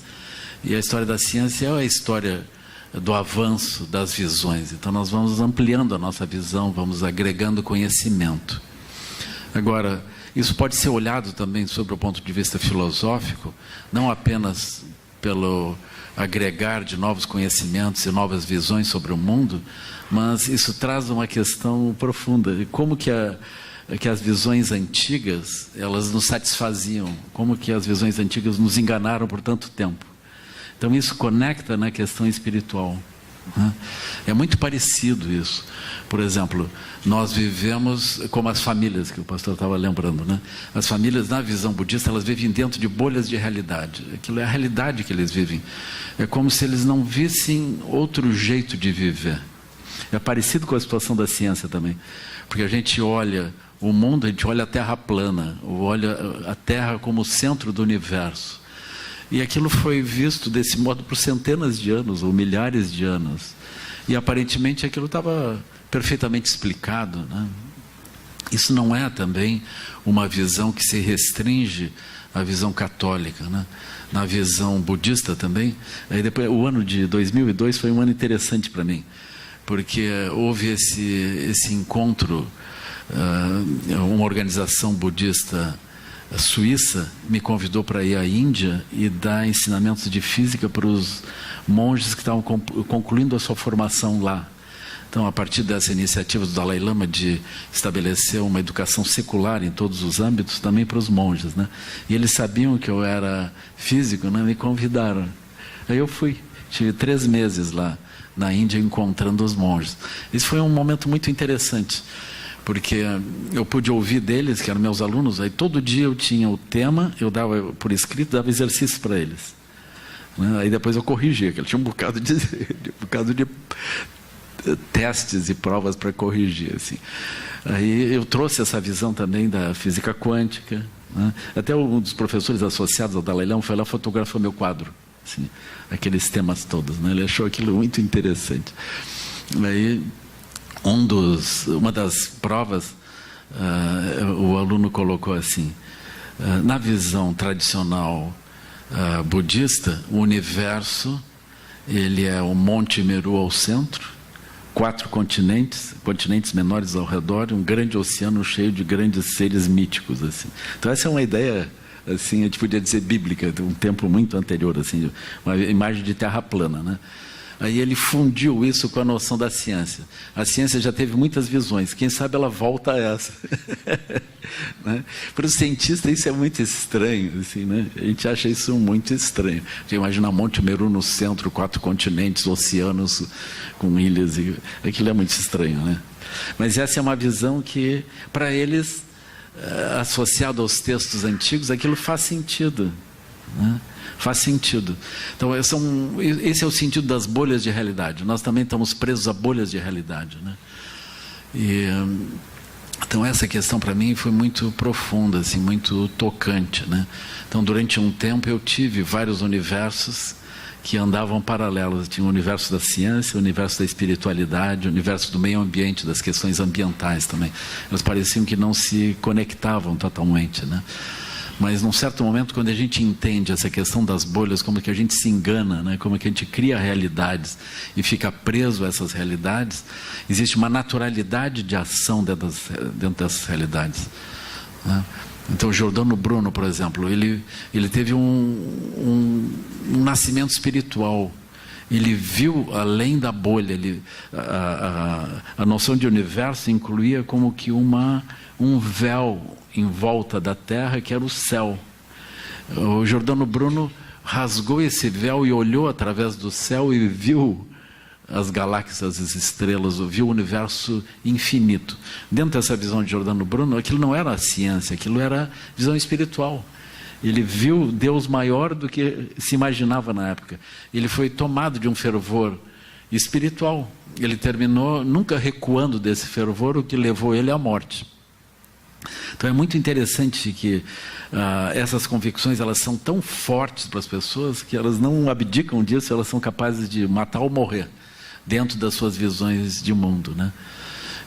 e a história da ciência é a história do avanço das visões. Então nós vamos ampliando a nossa visão, vamos agregando conhecimento. Agora, isso pode ser olhado também sob o ponto de vista filosófico, não apenas pelo agregar de novos conhecimentos e novas visões sobre o mundo, mas isso traz uma questão profunda. Como que as visões antigas, elas nos satisfaziam? Como que as visões antigas nos enganaram por tanto tempo? Então isso conecta na questão espiritual, né? É muito parecido isso. Por exemplo, nós vivemos como as famílias, que o pastor estava lembrando, né? As famílias, na visão budista, elas vivem dentro de bolhas de realidade. Aquilo é a realidade que eles vivem. É como se eles não vissem outro jeito de viver. É parecido com a situação da ciência também. Porque a gente olha o mundo, a gente olha a Terra plana, olha a Terra como o centro do universo. E aquilo foi visto desse modo por centenas de anos, ou milhares de anos. E aparentemente aquilo estava perfeitamente explicado, né? Isso não é também uma visão que se restringe à visão católica, né? Na visão budista também. Aí depois, o ano de 2002 foi um ano interessante para mim, porque houve esse encontro, uma organização budista suíça me convidou para ir à Índia e dar ensinamentos de física para os monges que estavam concluindo a sua formação lá. Então, a partir dessa iniciativa do Dalai Lama de estabelecer uma educação secular em todos os âmbitos, também para os monges, né? E eles sabiam que eu era físico, né? Me convidaram. Aí eu fui, tive 3 meses lá na Índia encontrando os monges. Isso foi um momento muito interessante, porque eu pude ouvir deles, que eram meus alunos. Aí todo dia eu tinha o tema, eu dava por escrito, dava exercício para eles. né? Aí depois eu corrigi, que ele tinha um bocado de testes e provas para corrigir, assim. Aí eu trouxe essa visão também da física quântica, né? Até um dos professores associados ao Dalai Lama foi lá, fotografou meu quadro, assim, aqueles temas todos, né? Ele achou aquilo muito interessante. Aí uma das provas, o aluno colocou assim: na visão tradicional budista, o universo, ele é o Monte Meru ao centro, 4 continentes menores ao redor, e um grande oceano cheio de grandes seres míticos, assim. Então essa é uma ideia, assim, a gente podia dizer bíblica, de um tempo muito anterior, assim, uma imagem de terra plana, né? Aí ele fundiu isso com a noção da ciência. A ciência já teve muitas visões, quem sabe ela volta a essa. Né? Para o cientista isso é muito estranho, assim, né? A gente acha isso muito estranho. Você imagina Monte Meru no centro, 4 continentes, oceanos com ilhas, e aquilo é muito estranho, né? Mas essa é uma visão que, para eles, associado aos textos antigos, aquilo faz sentido, né? Faz sentido. Então, esse é o sentido das bolhas de realidade. Nós também estamos presos a bolhas de realidade, né? Então, essa questão para mim foi muito profunda, assim, muito tocante, né? Então, durante um tempo eu tive vários universos que andavam paralelos. Tinha o universo da ciência, o universo da espiritualidade, o universo do meio ambiente, das questões ambientais também. Elas pareciam que não se conectavam totalmente, né? Mas num certo momento, quando a gente entende essa questão das bolhas, como que a gente se engana, né? Como que a gente cria realidades e fica preso a essas realidades, existe uma naturalidade de ação dentro dessas realidades, né? Então, o Giordano Bruno, por exemplo, ele teve um nascimento espiritual. Ele viu além da bolha. A noção de universo incluía como que um véu em volta da Terra, que era o céu. O Giordano Bruno rasgou esse véu e olhou através do céu e viu as galáxias, as estrelas, viu o universo infinito. Dentro dessa visão de Giordano Bruno, aquilo não era a ciência, aquilo era visão espiritual. Ele viu Deus maior do que se imaginava na época. Ele foi tomado de um fervor espiritual. Ele terminou nunca recuando desse fervor, o que levou ele à morte. Então é muito interessante que essas convicções, elas são tão fortes para as pessoas que elas não abdicam disso, elas são capazes de matar ou morrer dentro das suas visões de mundo, né?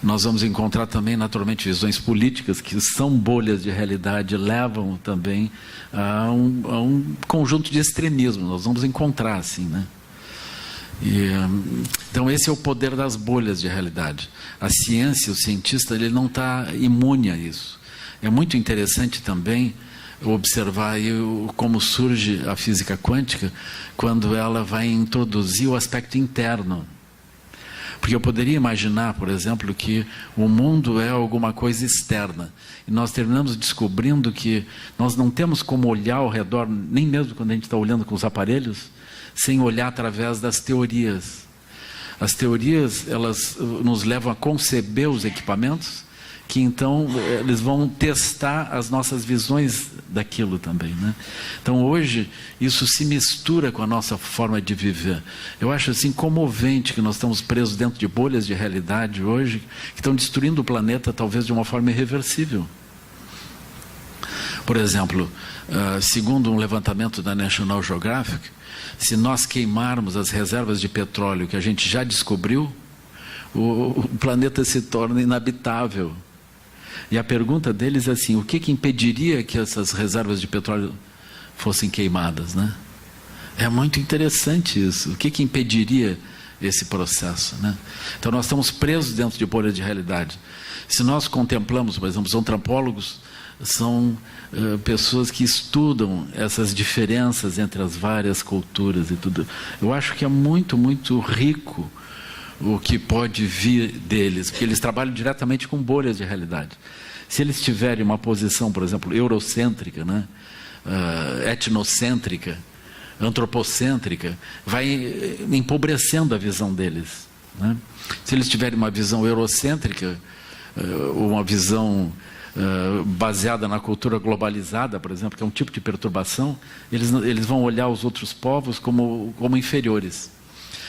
Nós vamos encontrar também, naturalmente, visões políticas que são bolhas de realidade, levam também a um conjunto de extremismo. Nós vamos encontrar assim, né? Então esse é o poder das bolhas de realidade. A ciência, o cientista, ele não está imune a isso. É muito interessante também observar aí como surge a física quântica quando ela vai introduzir o aspecto interno. Porque eu poderia imaginar, por exemplo, que o mundo é alguma coisa externa. E nós terminamos descobrindo que nós não temos como olhar ao redor, nem mesmo quando a gente está olhando com os aparelhos, sem olhar através das teorias. As teorias, elas nos levam a conceber os equipamentos, que então eles vão testar as nossas visões daquilo também, né? Então hoje isso se mistura com a nossa forma de viver. Eu acho assim comovente que nós estamos presos dentro de bolhas de realidade hoje, que estão destruindo o planeta talvez de uma forma irreversível. Por exemplo, segundo um levantamento da National Geographic, se nós queimarmos as reservas de petróleo que a gente já descobriu, o planeta se torna inabitável. E a pergunta deles é assim: o que impediria que essas reservas de petróleo fossem queimadas, né? É muito interessante isso. O que impediria esse processo, né? Então nós estamos presos dentro de bolhas de realidade. Se nós contemplamos, por exemplo, os antropólogos são pessoas que estudam essas diferenças entre as várias culturas e tudo. Eu acho que é muito, muito rico o que pode vir deles, porque eles trabalham diretamente com bolhas de realidade. Se eles tiverem uma posição, por exemplo, eurocêntrica, né, etnocêntrica, antropocêntrica, vai empobrecendo a visão deles, né? Se eles tiverem uma visão eurocêntrica, uma visão baseada na cultura globalizada, por exemplo, que é um tipo de perturbação, eles vão olhar os outros povos como inferiores.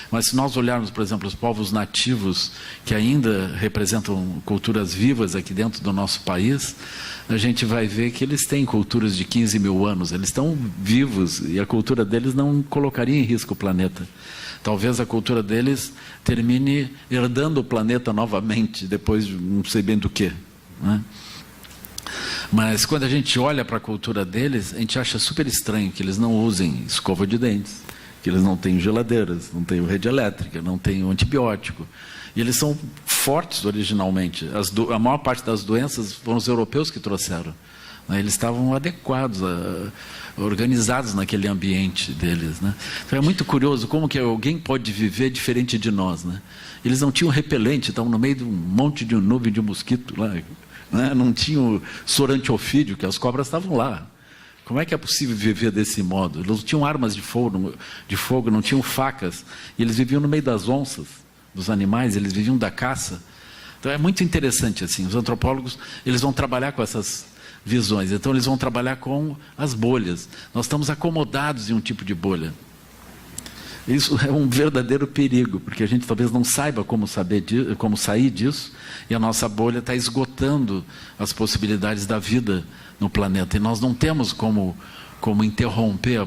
Mas se nós olharmos, por exemplo, os povos nativos, que ainda representam culturas vivas aqui dentro do nosso país, a gente vai ver que eles têm culturas de 15 mil anos, eles estão vivos, e a cultura deles não colocaria em risco o planeta. Talvez a cultura deles termine herdando o planeta novamente, depois de não sei bem do que, né? Mas quando a gente olha para a cultura deles, a gente acha super estranho que eles não usem escova de dentes, que eles não têm geladeiras, não têm rede elétrica, não têm antibiótico. E eles são fortes originalmente. A maior parte das doenças foram os europeus que trouxeram. Eles estavam adequados, organizados naquele ambiente deles, né? Então é muito curioso como que alguém pode viver diferente de nós, né? Eles não tinham repelente, estavam no meio de um monte de nuvem de mosquito lá, né? Não tinham sorantiofídeo, que as cobras estavam lá. Como é que é possível viver desse modo? Eles não tinham armas de fogo, não tinham facas. E eles viviam no meio das onças, dos animais, eles viviam da caça. Então é muito interessante assim. Os antropólogos, eles vão trabalhar com essas visões. Então eles vão trabalhar com as bolhas. Nós estamos acomodados em um tipo de bolha. Isso é um verdadeiro perigo, porque a gente talvez não saiba como sair disso, e a nossa bolha está esgotando as possibilidades da vida no planeta, e nós não temos como interromper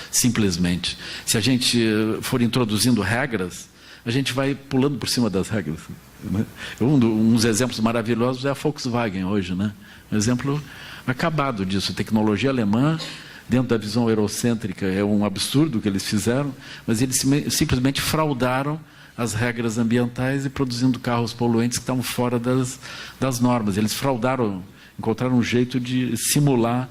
simplesmente. Se a gente for introduzindo regras, a gente vai pulando por cima das regras, né? Uns exemplos maravilhosos é a Volkswagen hoje, né? Um exemplo acabado disso, tecnologia alemã, dentro da visão eurocêntrica, é um absurdo o que eles fizeram, mas eles simplesmente fraudaram as regras ambientais e produzindo carros poluentes que estavam fora das normas. Eles fraudaram, encontraram um jeito de simular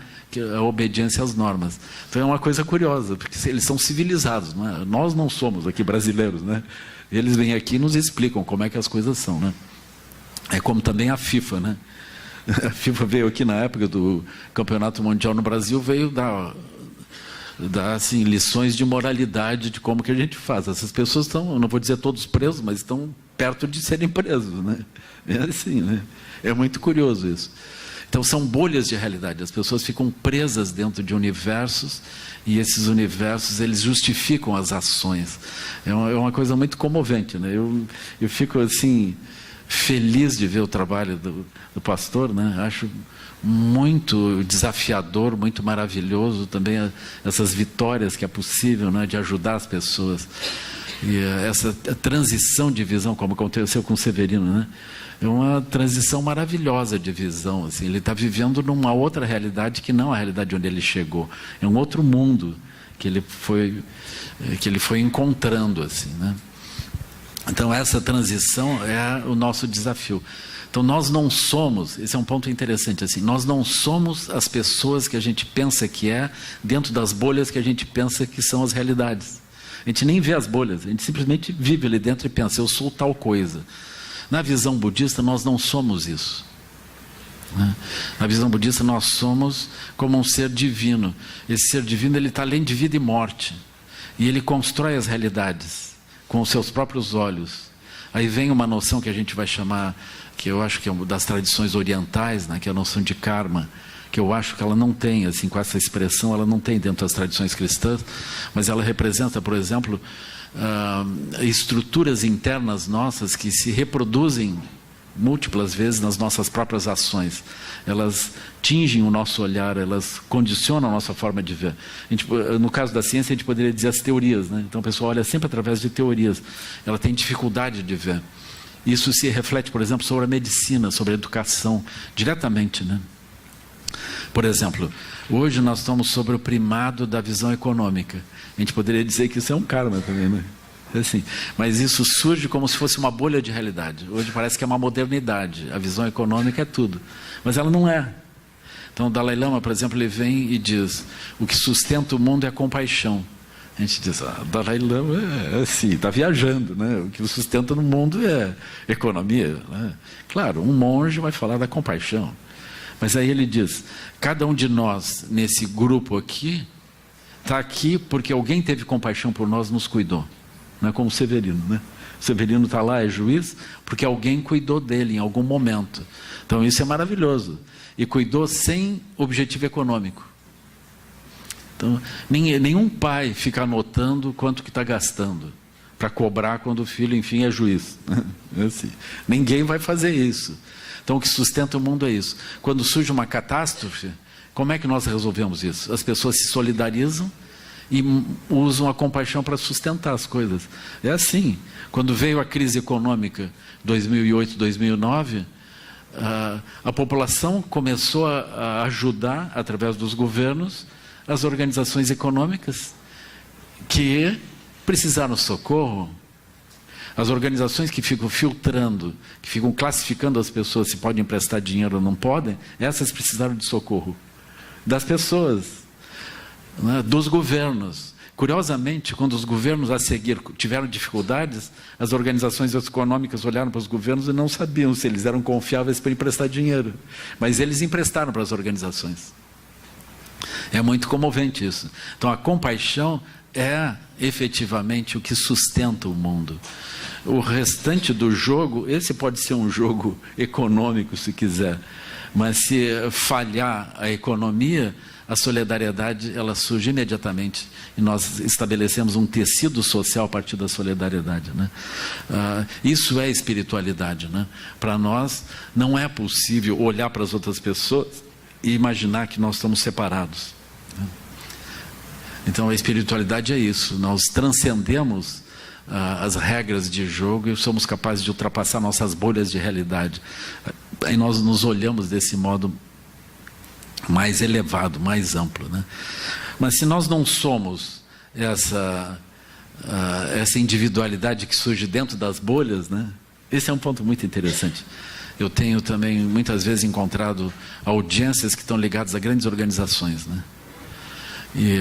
a obediência às normas. Então é uma coisa curiosa, porque eles são civilizados, não é? Nós não somos aqui brasileiros, né? Eles vêm aqui e nos explicam como é que as coisas são, né? É como também a FIFA, né? A FIFA veio aqui na época do Campeonato Mundial no Brasil, veio dar assim, lições de moralidade de como que a gente faz. Essas pessoas estão, eu não vou dizer todos presos, mas estão perto de serem presos, né? É assim, né? É muito curioso isso. Então são bolhas de realidade, as pessoas ficam presas dentro de universos, e esses universos, eles justificam as ações. É uma coisa muito comovente, né? Eu fico assim feliz de ver o trabalho do pastor, né? Acho muito desafiador, muito maravilhoso também essas vitórias que é possível, né, de ajudar as pessoas. E essa transição de visão, como aconteceu com o Severino, né? É uma transição maravilhosa de visão, assim. Ele está vivendo numa outra realidade que não a realidade onde ele chegou. É um outro mundo que ele foi encontrando, assim, né? Então essa transição é o nosso desafio. Então nós não somos, esse é um ponto interessante, assim, nós não somos as pessoas que a gente pensa que é, dentro das bolhas que a gente pensa que são as realidades. A gente nem vê as bolhas, a gente simplesmente vive ali dentro e pensa, eu sou tal coisa. Na visão budista nós não somos isso, né? Na visão budista nós somos como um ser divino. Esse ser divino, ele está além de vida e morte, e ele constrói as realidades com os seus próprios olhos. Aí vem uma noção que a gente vai chamar, que eu acho que é uma das tradições orientais, né, que é a noção de karma, que eu acho que ela não tem, assim, com essa expressão, ela não tem dentro das tradições cristãs, mas ela representa, por exemplo, estruturas internas nossas que se reproduzem múltiplas vezes nas nossas próprias ações. Elas tingem o nosso olhar, elas condicionam a nossa forma de ver. No caso da ciência, a gente poderia dizer as teorias, né? Então, o pessoal olha sempre através de teorias. Ela tem dificuldade de ver. Isso se reflete, por exemplo, sobre a medicina, sobre a educação, diretamente, né? Por exemplo, hoje nós estamos sobre o primado da visão econômica. A gente poderia dizer que isso é um karma também, né? Assim, mas isso surge como se fosse uma bolha de realidade. Hoje parece que é uma modernidade, a visão econômica é tudo, mas ela não é. Então o Dalai Lama, por exemplo, ele vem e diz, o que sustenta o mundo é a compaixão. A gente diz, o Dalai Lama é assim, está viajando, né? O que sustenta no mundo é economia, né? Claro, um monge vai falar da compaixão, mas aí ele diz, cada um de nós nesse grupo aqui está aqui porque alguém teve compaixão por nós, nos cuidou. Não é como Severino, né? Severino está lá, é juiz, porque alguém cuidou dele em algum momento. Então isso é maravilhoso. E cuidou sem objetivo econômico. Então, nenhum pai fica anotando quanto que está gastando para cobrar quando o filho, enfim, é juiz. Assim, ninguém vai fazer isso. Então, o que sustenta o mundo é isso. Quando surge uma catástrofe, como é que nós resolvemos isso? As pessoas se solidarizam e usam a compaixão para sustentar as coisas. É assim. Quando veio a crise econômica 2008, 2009, a população começou a ajudar, através dos governos, as organizações econômicas que precisaram de socorro. As organizações que ficam filtrando, que ficam classificando as pessoas se podem emprestar dinheiro ou não podem, essas precisaram de socorro das pessoas, né, dos governos. Curiosamente, quando os governos a seguir tiveram dificuldades, as organizações econômicas olharam para os governos e não sabiam se eles eram confiáveis para emprestar dinheiro. Mas eles emprestaram para as organizações. É muito comovente isso. Então a compaixão é efetivamente o que sustenta o mundo. O restante do jogo, esse pode ser um jogo econômico se quiser, mas se falhar a economia, a solidariedade ela surge imediatamente e nós estabelecemos um tecido social a partir da solidariedade, né? Isso é espiritualidade, né? Para nós não é possível olhar para as outras pessoas e imaginar que nós estamos separados, né? Então a espiritualidade é isso, nós transcendemos as regras de jogo e somos capazes de ultrapassar nossas bolhas de realidade. Aí nós nos olhamos desse modo mais elevado, mais amplo, né? Mas se nós não somos essa individualidade que surge dentro das bolhas, né? Esse é um ponto muito interessante. Eu tenho também muitas vezes encontrado audiências que estão ligadas a grandes organizações, né? E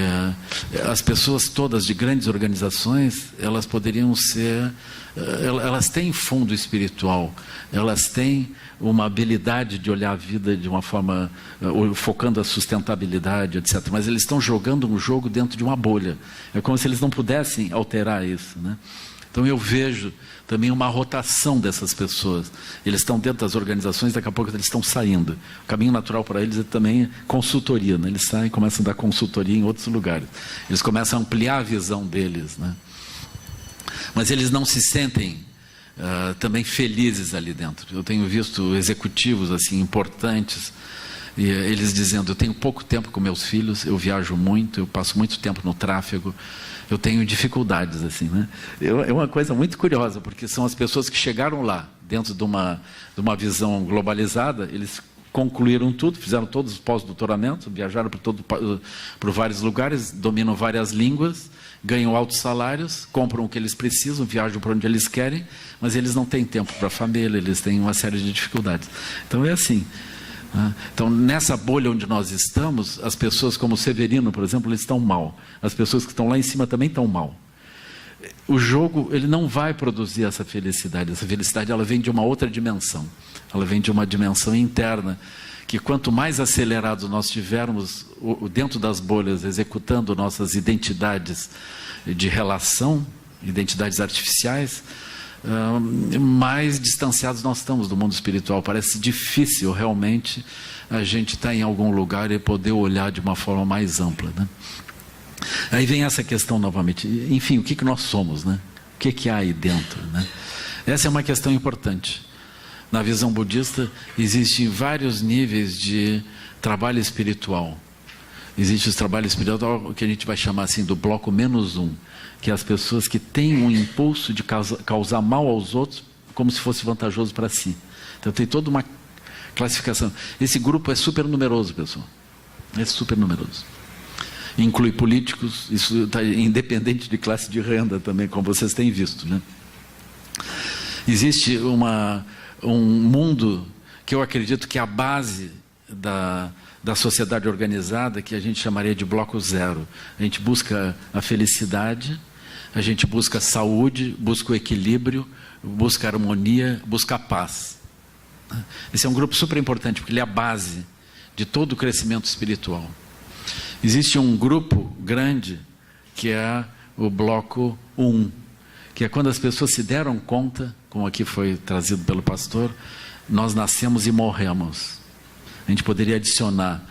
as pessoas todas de grandes organizações, elas poderiam ser, elas têm fundo espiritual, elas têm uma habilidade de olhar a vida de uma forma, focando a sustentabilidade, etc. Mas eles estão jogando um jogo dentro de uma bolha. É como se eles não pudessem alterar isso, né? Então eu vejo também uma rotação dessas pessoas. Eles estão dentro das organizações, daqui a pouco eles estão saindo. O caminho natural para eles é também consultoria, né? Eles saem e começam a dar consultoria em outros lugares. Eles começam a ampliar a visão deles, né? Mas eles não se sentem também felizes ali dentro. Eu tenho visto executivos assim importantes, e eles dizendo: eu tenho pouco tempo com meus filhos, eu viajo muito, eu passo muito tempo no tráfego, eu tenho dificuldades, assim, né? É uma coisa muito curiosa, porque são as pessoas que chegaram lá, dentro de uma visão globalizada, eles concluíram tudo, fizeram todos os pós-doutoramentos, viajaram por vários lugares, dominam várias línguas, ganham altos salários, compram o que eles precisam, viajam para onde eles querem, mas eles não têm tempo para a família, eles têm uma série de dificuldades. Então é assim. Então, nessa bolha onde nós estamos, as pessoas como Severino, por exemplo, eles estão mal. As pessoas que estão lá em cima também estão mal. O jogo, ele não vai produzir essa felicidade. Essa felicidade, ela vem de uma outra dimensão. Ela vem de uma dimensão interna, que quanto mais acelerados nós tivermos dentro das bolhas, executando nossas identidades de relação, identidades artificiais, mais distanciados nós estamos do mundo espiritual. Parece difícil realmente a gente estar em algum lugar e poder olhar de uma forma mais ampla, né? Aí vem essa questão novamente, enfim, o que nós somos, né? O que há aí dentro, né? Essa é uma questão importante. Na visão budista existem vários níveis de trabalho espiritual. Existe o trabalho espiritual que a gente vai chamar assim do bloco -1, que é as pessoas que têm um impulso de causar mal aos outros como se fosse vantajoso para si. Então tem toda uma classificação. Esse grupo é super numeroso, pessoal. É super numeroso. Inclui políticos, isso está independente de classe de renda também, como vocês têm visto, né? Existe um mundo que eu acredito que é a base da sociedade organizada, que a gente chamaria de bloco 0. A gente busca a felicidade, a gente busca a saúde, busca o equilíbrio, busca a harmonia, busca a paz. Esse é um grupo super importante, porque ele é a base de todo o crescimento espiritual. Existe um grupo grande, que é o bloco 1, que é quando as pessoas se deram conta, como aqui foi trazido pelo pastor, nós nascemos e morremos. A gente poderia adicionar,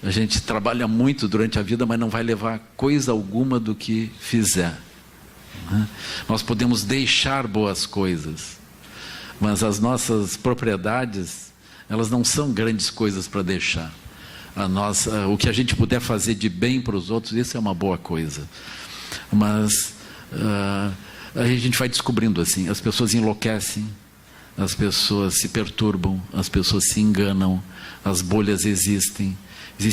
a gente trabalha muito durante a vida, mas não vai levar coisa alguma do que fizer. Nós podemos deixar boas coisas, mas as nossas propriedades, elas não são grandes coisas para deixar. O que a gente puder fazer de bem para os outros, isso é uma boa coisa. Mas a gente vai descobrindo assim, as pessoas enlouquecem, as pessoas se perturbam, as pessoas se enganam, as bolhas existem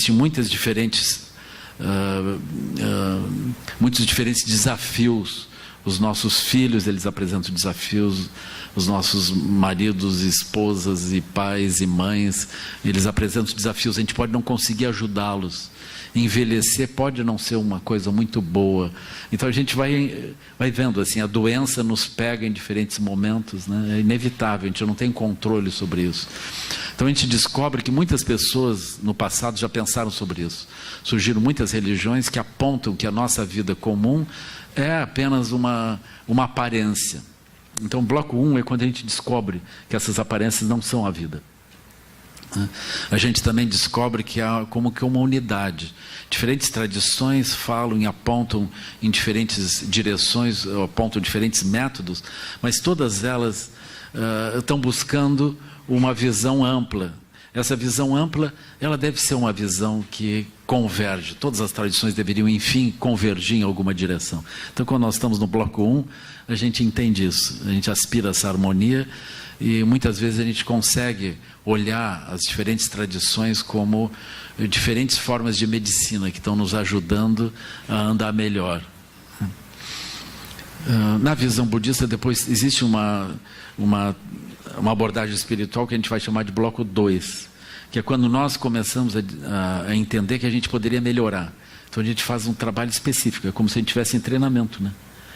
muitos diferentes desafios. Os nossos filhos, eles apresentam desafios, os nossos maridos, esposas e pais e mães, eles apresentam desafios, a gente pode não conseguir ajudá-los. Envelhecer pode não ser uma coisa muito boa. Então a gente vai vendo assim, a doença nos pega em diferentes momentos, né? É inevitável, a gente não tem controle sobre isso. Então a gente descobre que muitas pessoas no passado já pensaram sobre isso. Surgiram muitas religiões que apontam que a nossa vida comum é apenas uma aparência. Então, bloco 1 é quando a gente descobre que essas aparências não são a vida. A gente também descobre que há como que uma unidade. Diferentes tradições falam e apontam em diferentes direções, apontam diferentes métodos, mas todas elas estão buscando uma visão ampla. Essa visão ampla, ela deve ser uma visão que converge. Todas as tradições deveriam, enfim, convergir em alguma direção. Então, quando nós estamos no bloco 1, a gente entende isso. A gente aspira a essa harmonia e muitas vezes a gente consegue olhar as diferentes tradições como diferentes formas de medicina que estão nos ajudando a andar melhor. Na visão budista, depois existe uma abordagem espiritual que a gente vai chamar de bloco 2, que é quando nós começamos a entender que a gente poderia melhorar. Então a gente faz um trabalho específico, é como se a gente estivesse em treinamento, né?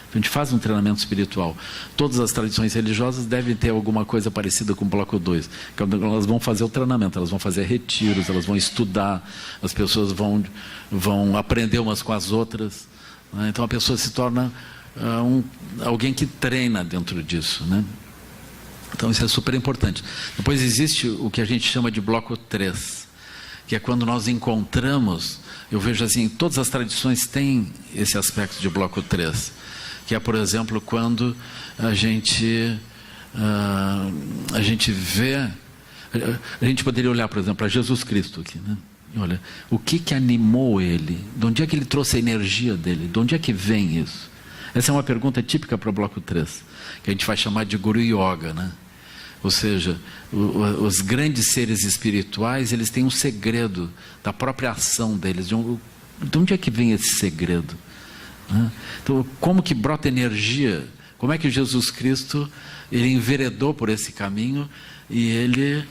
Então, a gente faz um treinamento espiritual. Todas as tradições religiosas devem ter alguma coisa parecida com o bloco 2. Elas vão fazer o treinamento, elas vão fazer retiros, elas vão estudar, as pessoas vão aprender umas com as outras, né? Então a pessoa se torna alguém que treina dentro disso, né? Então isso é super importante. Depois existe o que a gente chama de bloco 3, que é quando nós encontramos, eu vejo assim, todas as tradições têm esse aspecto de bloco 3, que é, por exemplo, quando a gente vê, a gente poderia olhar, por exemplo, para Jesus Cristo aqui, né? E olha, o que animou ele? De onde é que ele trouxe a energia dele? De onde é que vem isso? Essa é uma pergunta típica para o bloco 3, que a gente vai chamar de Guru Yoga, né? Ou seja, os grandes seres espirituais, eles têm um segredo da própria ação deles. De onde é que vem esse segredo? Então, como que brota energia? Como é que Jesus Cristo, ele enveredou por esse caminho e ele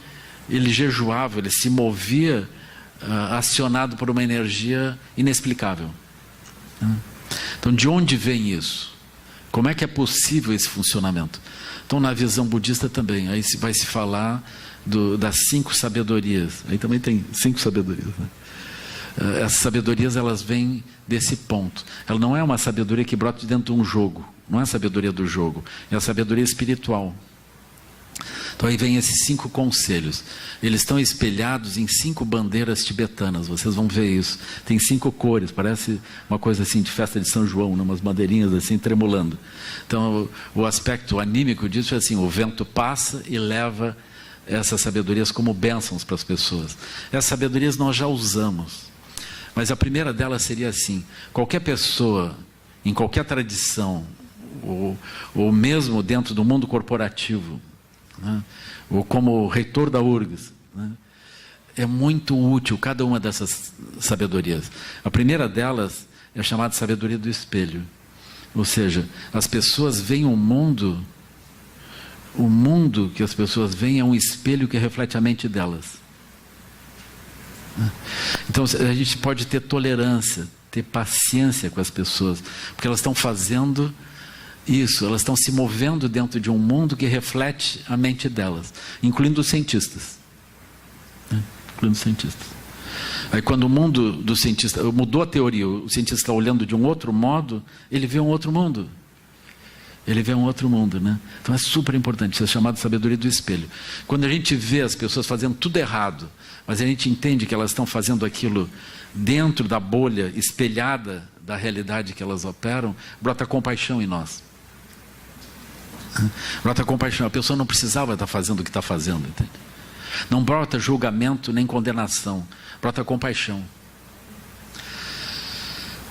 jejuava, ele se movia acionado por uma energia inexplicável. Então, de onde vem isso? Como é que é possível esse funcionamento? Então, na visão budista também, aí vai se falar das 5 sabedorias. Aí também tem 5 sabedorias, né? Essas sabedorias, elas vêm desse ponto. Ela não é uma sabedoria que brota de dentro de um jogo. Não é a sabedoria do jogo. É a sabedoria espiritual. Então aí vem esses 5 conselhos. Eles estão espelhados em 5 bandeiras tibetanas. Vocês vão ver isso. Tem 5 cores. Parece uma coisa assim de festa de São João, né? Umas bandeirinhas assim tremulando. Então o aspecto anímico disso é assim: o vento passa e leva essas sabedorias como bênçãos para as pessoas. Essas sabedorias nós já usamos. Mas a primeira delas seria assim: qualquer pessoa, em qualquer tradição, ou mesmo dentro do mundo corporativo, né, ou como reitor da URGS, né, é muito útil cada uma dessas sabedorias. A primeira delas é chamada sabedoria do espelho. Ou seja, as pessoas veem o mundo que as pessoas veem é um espelho que reflete a mente delas. Então a gente pode ter tolerância, ter paciência com as pessoas, porque elas estão fazendo isso, elas estão se movendo dentro de um mundo que reflete a mente delas, incluindo os cientistas, né? Incluindo os cientistas. Aí quando o mundo do cientista mudou a teoria, o cientista está olhando de um outro modo, ele vê um outro mundo. Ele vê um outro mundo, né? Então é super importante, isso é chamado de sabedoria do espelho. Quando a gente vê as pessoas fazendo tudo errado, mas a gente entende que elas estão fazendo aquilo dentro da bolha espelhada da realidade que elas operam, brota compaixão em nós. Brota compaixão. A pessoa não precisava estar fazendo o que está fazendo, entende? Não brota julgamento nem condenação, brota compaixão.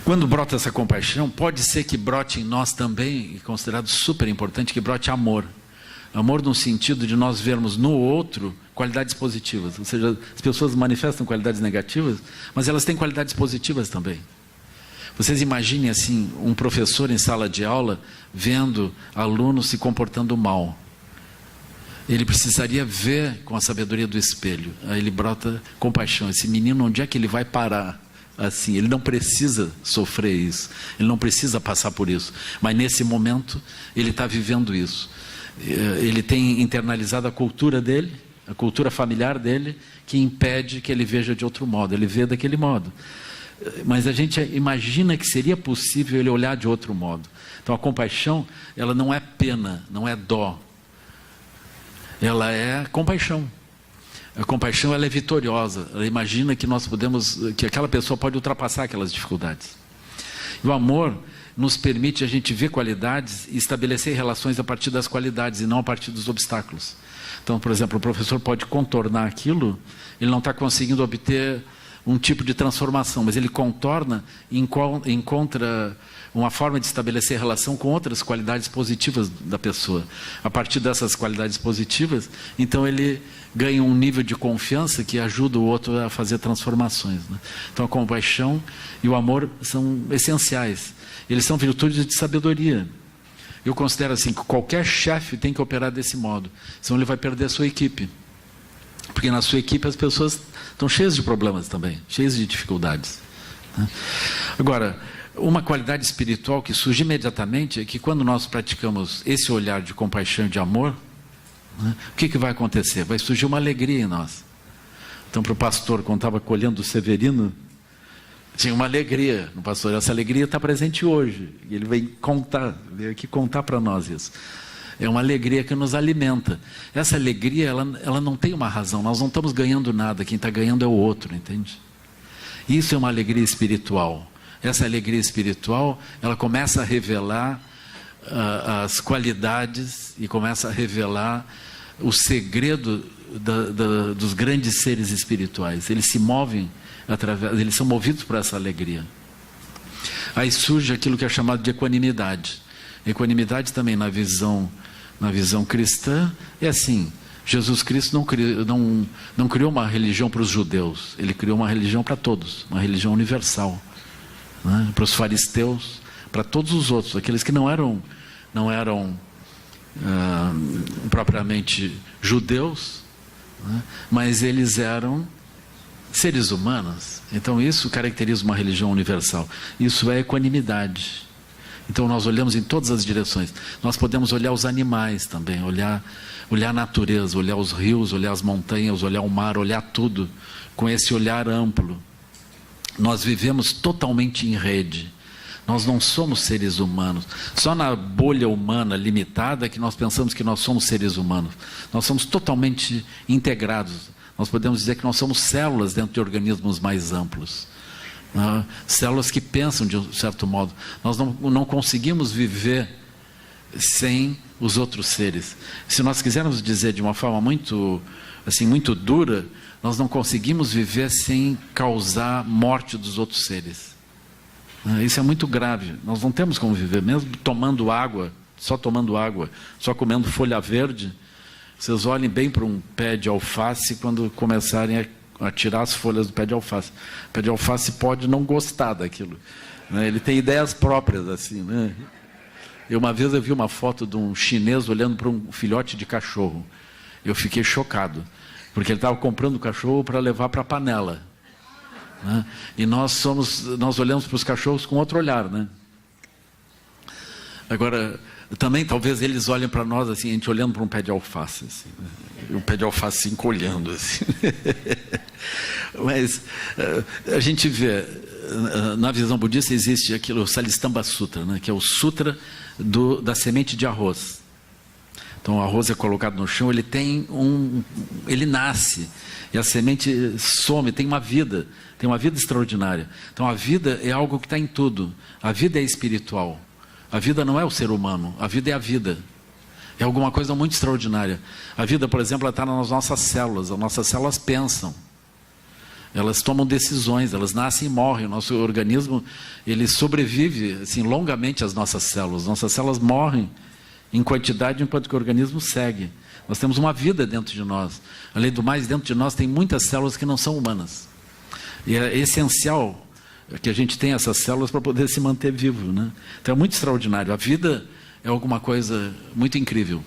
Quando brota essa compaixão, pode ser que brote em nós também, e considerado super importante, que brote amor. Amor no sentido de nós vermos no outro qualidades positivas. Ou seja, as pessoas manifestam qualidades negativas, mas elas têm qualidades positivas também. Vocês imaginem assim, um professor em sala de aula vendo alunos se comportando mal. Ele precisaria ver com a sabedoria do espelho. Aí ele brota compaixão. Esse menino, onde é que ele vai parar? Assim, ele não precisa sofrer isso, ele não precisa passar por isso, mas nesse momento ele está vivendo isso. Ele tem internalizado a cultura dele, a cultura familiar dele, que impede que ele veja de outro modo, ele vê daquele modo. Mas a gente imagina que seria possível ele olhar de outro modo. Então a compaixão, ela não é pena, não é dó, ela é compaixão. A compaixão, ela é vitoriosa. Ela imagina que nós podemos, que aquela pessoa pode ultrapassar aquelas dificuldades. E o amor nos permite a gente ver qualidades e estabelecer relações a partir das qualidades e não a partir dos obstáculos. Então, por exemplo, o professor pode contornar aquilo, ele não está conseguindo obter um tipo de transformação, mas ele contorna e encontra uma forma de estabelecer relação com outras qualidades positivas da pessoa. A partir dessas qualidades positivas, então ele ganha um nível de confiança que ajuda o outro a fazer transformações, né? Então a compaixão e o amor são essenciais. Eles são virtudes de sabedoria. Eu considero assim que qualquer chefe tem que operar desse modo, senão ele vai perder a sua equipe. Porque na sua equipe as pessoas estão cheias de problemas também, cheias de dificuldades, né? Agora, uma qualidade espiritual que surge imediatamente é que quando nós praticamos esse olhar de compaixão e de amor, né, o que vai acontecer? Vai surgir uma alegria em nós. Então, para o pastor, quando estava colhendo o Severino, tinha uma alegria no pastor. Essa alegria está presente hoje. E ele veio aqui contar para nós isso. É uma alegria que nos alimenta. Essa alegria, ela não tem uma razão. Nós não estamos ganhando nada. Quem está ganhando é o outro, entende? Isso é uma alegria espiritual. Essa alegria espiritual, ela começa a revelar as qualidades e começa a revelar o segredo dos grandes seres espirituais. Eles se movem eles são movidos por essa alegria. Aí surge aquilo que é chamado de equanimidade. Equanimidade também na visão cristã é assim: Jesus Cristo não criou uma religião para os judeus, ele criou uma religião para todos, uma religião universal, né? Para os fariseus, para todos os outros, aqueles que não eram propriamente judeus, né? Mas eles eram seres humanos. Então isso caracteriza uma religião universal. Isso é equanimidade. Então nós olhamos em todas as direções. Nós podemos olhar os animais também, olhar a natureza, olhar os rios, olhar as montanhas, olhar o mar, olhar tudo com esse olhar amplo. Nós vivemos totalmente em rede. Nós não somos seres humanos. Só na bolha humana limitada que nós pensamos que nós somos seres humanos. Nós somos totalmente integrados. Nós podemos dizer que nós somos células dentro de organismos mais amplos. Células que pensam de um certo modo. Nós não conseguimos viver sem os outros seres. Se nós quisermos dizer de uma forma muito dura, nós não conseguimos viver sem causar morte dos outros seres. Isso é muito grave. Nós não temos como viver, mesmo tomando água, só comendo folha verde. Vocês olhem bem para um pé de alface quando começarem a tirar as folhas do pé de alface. O pé de alface pode não gostar daquilo, né? Ele tem ideias próprias, assim, né? Uma vez eu vi uma foto de um chinês olhando para um filhote de cachorro. Eu fiquei chocado, porque ele estava comprando o cachorro para levar para a panela, né? E nós olhamos para os cachorros com outro olhar, né? Agora, também talvez eles olhem para nós assim, a gente olhando para um pé de alface, assim, né? E o pé de alface se encolhendo assim. Mas a gente vê, na visão budista existe aquilo, o Salistamba Sutra, né? Que é o sutra da semente de arroz. Então o arroz é colocado no chão, ele nasce, e a semente some, tem uma vida extraordinária. Então a vida é algo que está em tudo, a vida é espiritual. A vida não é o ser humano, a vida é a vida. É alguma coisa muito extraordinária. A vida, por exemplo, ela está nas nossas células. As nossas células pensam. Elas tomam decisões, elas nascem e morrem. O nosso organismo, ele sobrevive assim, longamente às nossas células. Nossas células morrem em quantidade enquanto que o organismo segue. Nós temos uma vida dentro de nós. Além do mais, dentro de nós tem muitas células que não são humanas. E é essencial que a gente tenha essas células para poder se manter vivo, né? Então é muito extraordinário. A vida é alguma coisa muito incrível.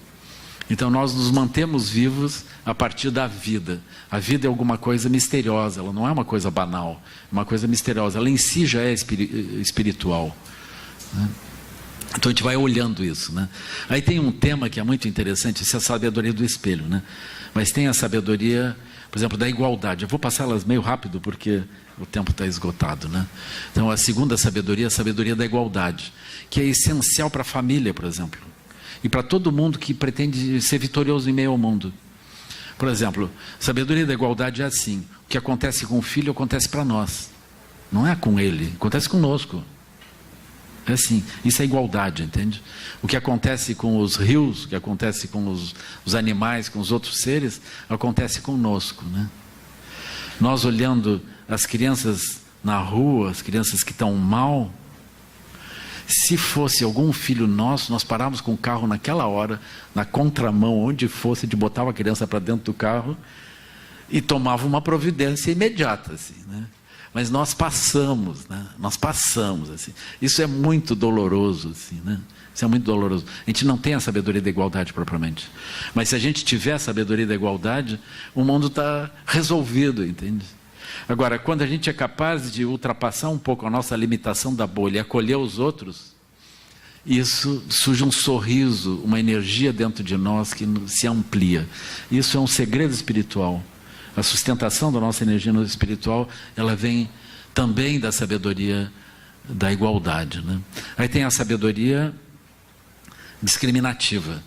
Então nós nos mantemos vivos a partir da vida. A vida é alguma coisa misteriosa, ela não é uma coisa banal, é uma coisa misteriosa. Ela em si já é espiritual, né? Então a gente vai olhando isso, né? Aí tem um tema que é muito interessante, isso é a sabedoria do espelho, né? Mas tem a sabedoria, por exemplo, da igualdade. Eu vou passar elas meio rápido porque o tempo está esgotado, né? Então a segunda sabedoria é a sabedoria da igualdade, que é essencial para a família, por exemplo, e para todo mundo que pretende ser vitorioso em meio ao mundo. Por exemplo, a sabedoria da igualdade é assim: o que acontece com o filho acontece para nós, não é com ele, acontece conosco. É assim, isso é igualdade, entende? O que acontece com os rios, o que acontece com os animais, com os outros seres, acontece conosco, né? Nós olhando as crianças na rua, as crianças que estão mal, se fosse algum filho nosso, nós parávamos com o carro naquela hora, na contramão, onde fosse, de botava a criança para dentro do carro e tomava uma providência imediata, assim, né? Mas nós passamos, né? Nós passamos, assim. Isso é muito doloroso, assim, né? Isso é muito doloroso. A gente não tem a sabedoria da igualdade propriamente. Mas se a gente tiver a sabedoria da igualdade, o mundo está resolvido, entende? Agora, quando a gente é capaz de ultrapassar um pouco a nossa limitação da bolha e acolher os outros, isso surge um sorriso, uma energia dentro de nós que se amplia. Isso é um segredo espiritual. A sustentação da nossa energia no espiritual, ela vem também da sabedoria da igualdade, né? Aí tem a sabedoria discriminativa.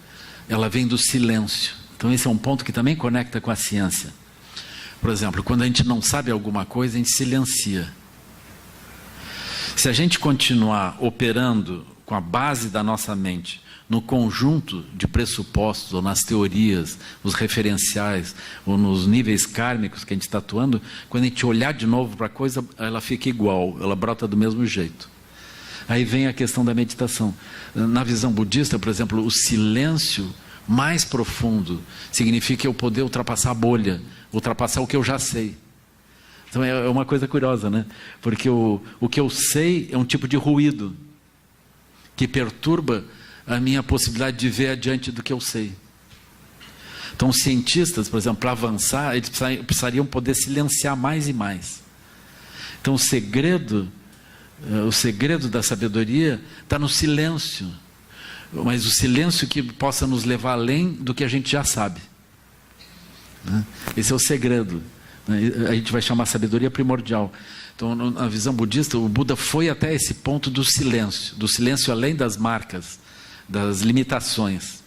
Ela vem do silêncio. Então esse é um ponto que também conecta com a ciência. Por exemplo, quando a gente não sabe alguma coisa, a gente silencia. Se a gente continuar operando com a base da nossa mente no conjunto de pressupostos, ou nas teorias, nos referenciais, ou nos níveis kármicos que a gente está atuando, quando a gente olhar de novo para a coisa, ela fica igual, ela brota do mesmo jeito. Aí vem a questão da meditação. Na visão budista, por exemplo, o silêncio mais profundo significa eu poder ultrapassar a bolha, ultrapassar o que eu já sei. Então é uma coisa curiosa, né? Porque o que eu sei é um tipo de ruído que perturba a minha possibilidade de ver adiante do que eu sei. Então os cientistas, por exemplo, para avançar, eles precisariam poder silenciar mais e mais. Então o segredo da sabedoria está no silêncio, mas o silêncio que possa nos levar além do que a gente já sabe, né? Esse é o segredo, né? A gente vai chamar sabedoria primordial. Então, na visão budista, o Buda foi até esse ponto do silêncio além das marcas, das limitações.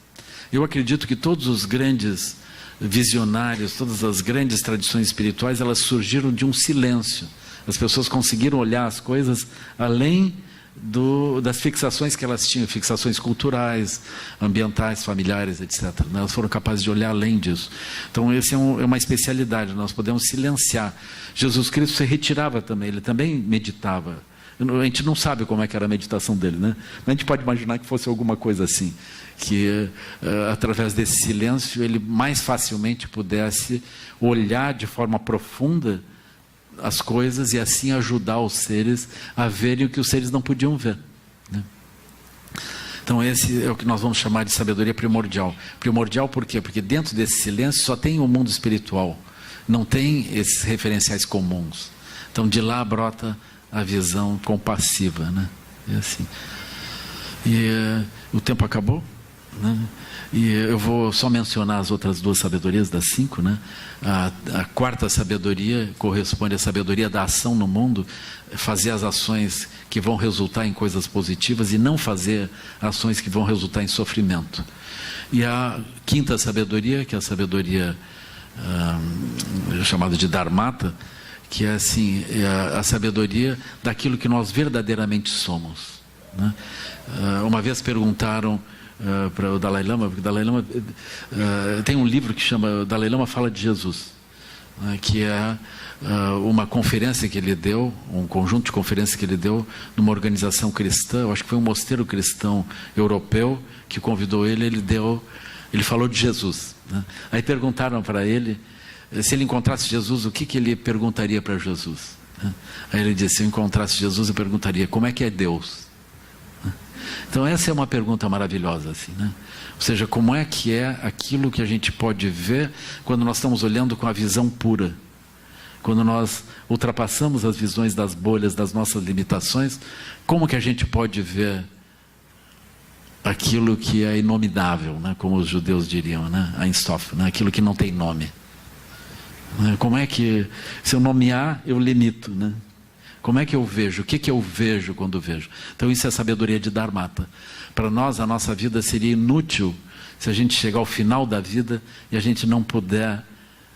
Eu acredito que todos os grandes visionários, todas as grandes tradições espirituais, elas surgiram de um silêncio. As pessoas conseguiram olhar as coisas além das fixações que elas tinham, fixações culturais, ambientais, familiares, etc. Elas foram capazes de olhar além disso. Então, essa é uma especialidade, nós podemos silenciar. Jesus Cristo se retirava também, ele também meditava. A gente não sabe como é que era a meditação dele, né? A gente pode imaginar que fosse alguma coisa assim, que através desse silêncio ele mais facilmente pudesse olhar de forma profunda as coisas e assim ajudar os seres a verem o que os seres não podiam ver, né? Então esse é o que nós vamos chamar de sabedoria primordial. Primordial por quê? Porque dentro desse silêncio só tem o mundo espiritual, não tem esses referenciais comuns. Então de lá brota a visão compassiva, né? É assim. E o tempo acabou, né? E eu vou só mencionar as outras 2 sabedorias das 5, né? A quarta sabedoria corresponde à sabedoria da ação no mundo, fazer as ações que vão resultar em coisas positivas e não fazer ações que vão resultar em sofrimento. E a quinta sabedoria, que é a sabedoria chamada de Dharmata, que é assim, a sabedoria daquilo que nós verdadeiramente somos, né? Uma vez perguntaram para o Dalai Lama, porque o Dalai Lama tem um livro que chama O Dalai Lama Fala de Jesus, né, que é uma conferência que ele deu, um conjunto de conferências que ele deu numa organização cristã. Eu acho que foi um mosteiro cristão europeu que convidou ele. Ele falou de Jesus, né? Aí perguntaram para ele se ele encontrasse Jesus, o que ele perguntaria para Jesus, né? Aí ele disse: se eu encontrasse Jesus, eu perguntaria: como é que é Deus? Então essa é uma pergunta maravilhosa, assim, né? Ou seja, como é que é aquilo que a gente pode ver quando nós estamos olhando com a visão pura? Quando nós ultrapassamos as visões das bolhas, das nossas limitações, como que a gente pode ver aquilo que é inominável, né? Como os judeus diriam, né? Ein Sof, né? Aquilo que não tem nome. Como é que, se eu nomear, eu limito, né? Como é que eu vejo? O que eu vejo quando vejo? Então isso é a sabedoria de Dharmata. Para nós, a nossa vida seria inútil se a gente chegar ao final da vida e a gente não puder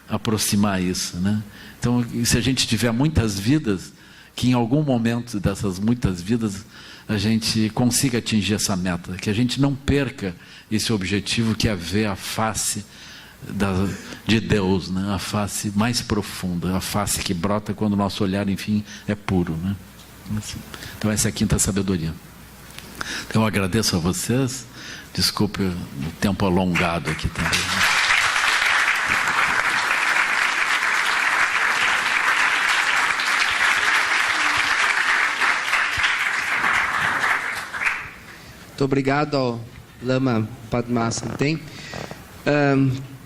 aproximar isso, né? Então, se a gente tiver muitas vidas, que em algum momento dessas muitas vidas a gente consiga atingir essa meta, que a gente não perca esse objetivo, que é ver a face de Deus, né? A face mais profunda, a face que brota quando o nosso olhar, enfim, é puro, né? Então essa é a quinta sabedoria. Então eu agradeço a vocês, desculpe o tempo alongado aqui também. Muito obrigado ao Lama Padmasambhava Teng.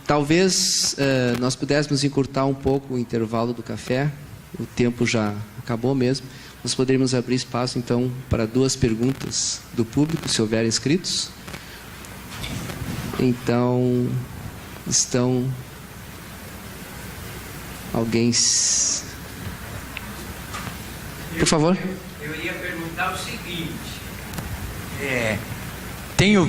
Talvez nós pudéssemos encurtar um pouco o intervalo do café. O tempo já acabou mesmo. Nós poderíamos abrir espaço, então, para 2 perguntas do público, se houver inscritos. Então, estão... Alguém... Por favor. Eu ia perguntar o seguinte... Tenho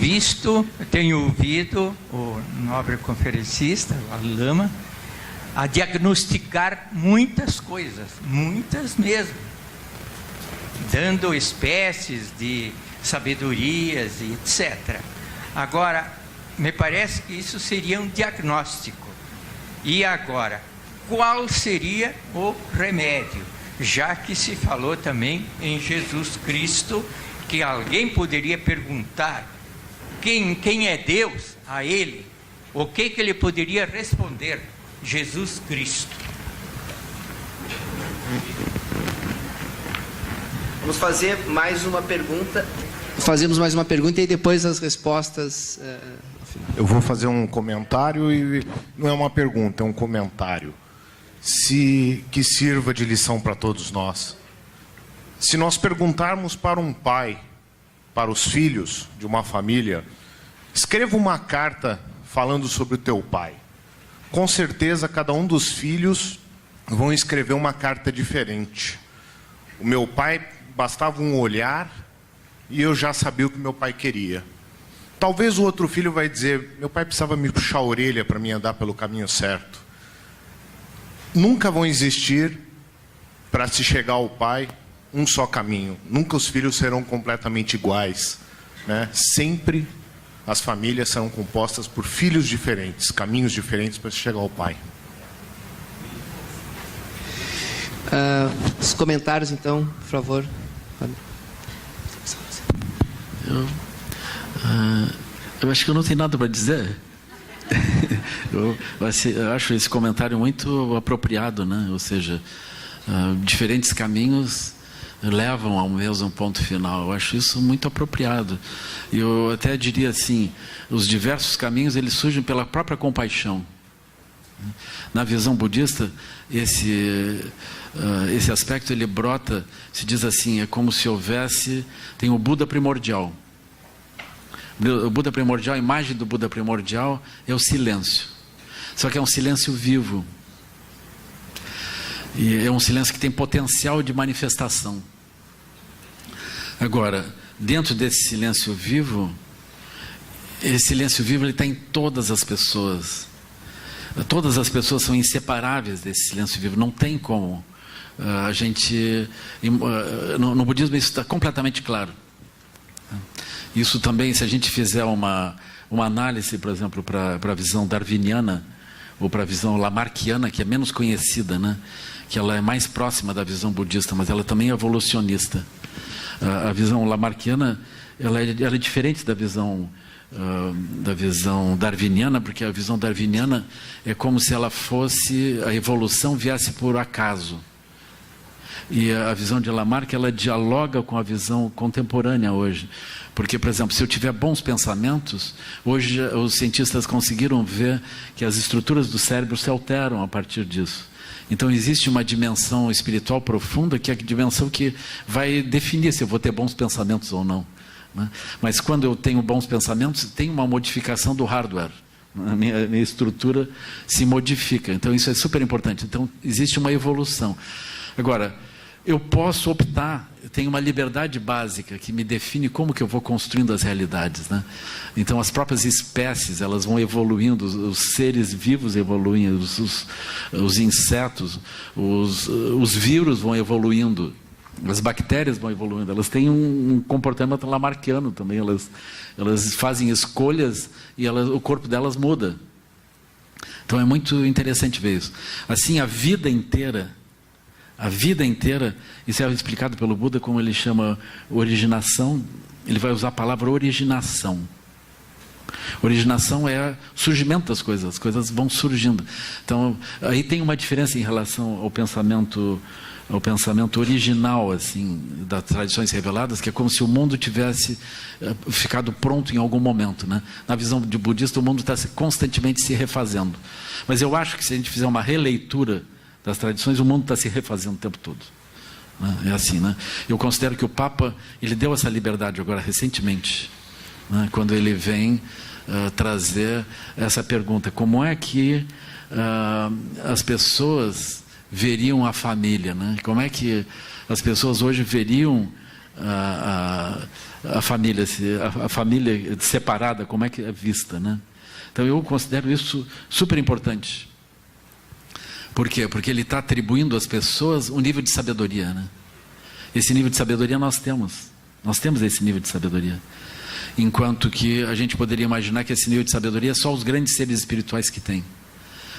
ouvido o nobre conferencista, o Lama, a diagnosticar muitas coisas, muitas mesmo, dando espécies de sabedorias e etc. Agora, me parece que isso seria um diagnóstico. E agora, qual seria o remédio? Já que se falou também em Jesus Cristo, que alguém poderia perguntar quem é Deus a ele, o que ele poderia responder? Jesus Cristo. Vamos fazer mais uma pergunta. Fazemos mais uma pergunta e depois as respostas. Eu vou fazer um comentário e não é uma pergunta, é um comentário. Que sirva de lição para todos nós. Se nós perguntarmos para um pai, para os filhos de uma família, escreva uma carta falando sobre o teu pai. Com certeza, cada um dos filhos vão escrever uma carta diferente. O meu pai, bastava um olhar e eu já sabia o que meu pai queria. Talvez o outro filho vai dizer: meu pai precisava me puxar a orelha para me andar pelo caminho certo. Nunca vão existir, para se chegar ao pai, um só caminho. Nunca os filhos serão completamente iguais, né? Sempre as famílias serão compostas por filhos diferentes, caminhos diferentes para se chegar ao pai. Os comentários, então, por favor. Eu acho que eu não tenho nada para dizer. Eu acho esse comentário muito apropriado, né? Ou seja, diferentes caminhos levam ao mesmo ponto final. Eu acho isso muito apropriado. E eu até diria assim, os diversos caminhos, eles surgem pela própria compaixão. Na visão budista, esse aspecto ele brota, se diz assim, é como se houvesse, tem o Buda primordial, O Buda primordial, a imagem do Buda primordial é o silêncio. Só que é um silêncio vivo. E é um silêncio que tem potencial de manifestação. Agora, dentro desse silêncio vivo, esse silêncio vivo ele está em todas as pessoas. Todas as pessoas são inseparáveis desse silêncio vivo. Não tem como a gente... No budismo isso está completamente claro. Isso também, se a gente fizer uma análise, por exemplo, para a visão darwiniana, ou para a visão lamarckiana, que é menos conhecida, né? Que ela é mais próxima da visão budista, mas ela também é evolucionista. A visão lamarckiana ela é diferente da visão darwiniana, porque a visão darwiniana é como se ela fosse, a evolução viesse por acaso. E a visão de Lamarck, ela dialoga com a visão contemporânea hoje. Porque, por exemplo, se eu tiver bons pensamentos, hoje os cientistas conseguiram ver que as estruturas do cérebro se alteram a partir disso. Então existe uma dimensão espiritual profunda, que é a dimensão que vai definir se eu vou ter bons pensamentos ou não, né? Mas quando eu tenho bons pensamentos, tem uma modificação do hardware. A minha estrutura se modifica. Então isso é super importante. Então existe uma evolução. Agora, eu posso optar, eu tenho uma liberdade básica que me define como que eu vou construindo as realidades, né? Então as próprias espécies, elas vão evoluindo, os seres vivos evoluem, os insetos, os vírus vão evoluindo, as bactérias vão evoluindo, elas têm um comportamento lamarckiano também, elas fazem escolhas e o corpo delas muda. Então é muito interessante ver isso. Assim, a vida inteira, isso é explicado pelo Buda como ele chama originação, ele vai usar a palavra originação. Originação é surgimento das coisas, as coisas vão surgindo. Então, aí tem uma diferença em relação ao pensamento original, assim, das tradições reveladas, que é como se o mundo tivesse ficado pronto em algum momento, né? Na visão de budista, o mundo está constantemente se refazendo. Mas eu acho que se a gente fizer uma releitura das tradições, o mundo está se refazendo o tempo todo. É assim, né? Eu considero que o Papa, ele deu essa liberdade agora, recentemente, né? Quando ele vem trazer essa pergunta: como é que as pessoas veriam a família, né? Como é que as pessoas hoje veriam a família separada, como é que é vista, né? Então eu considero isso super importante. Por quê? Porque ele está atribuindo às pessoas um nível de sabedoria, né? Esse nível de sabedoria nós temos. Nós temos esse nível de sabedoria. Enquanto que a gente poderia imaginar que esse nível de sabedoria é só os grandes seres espirituais que têm.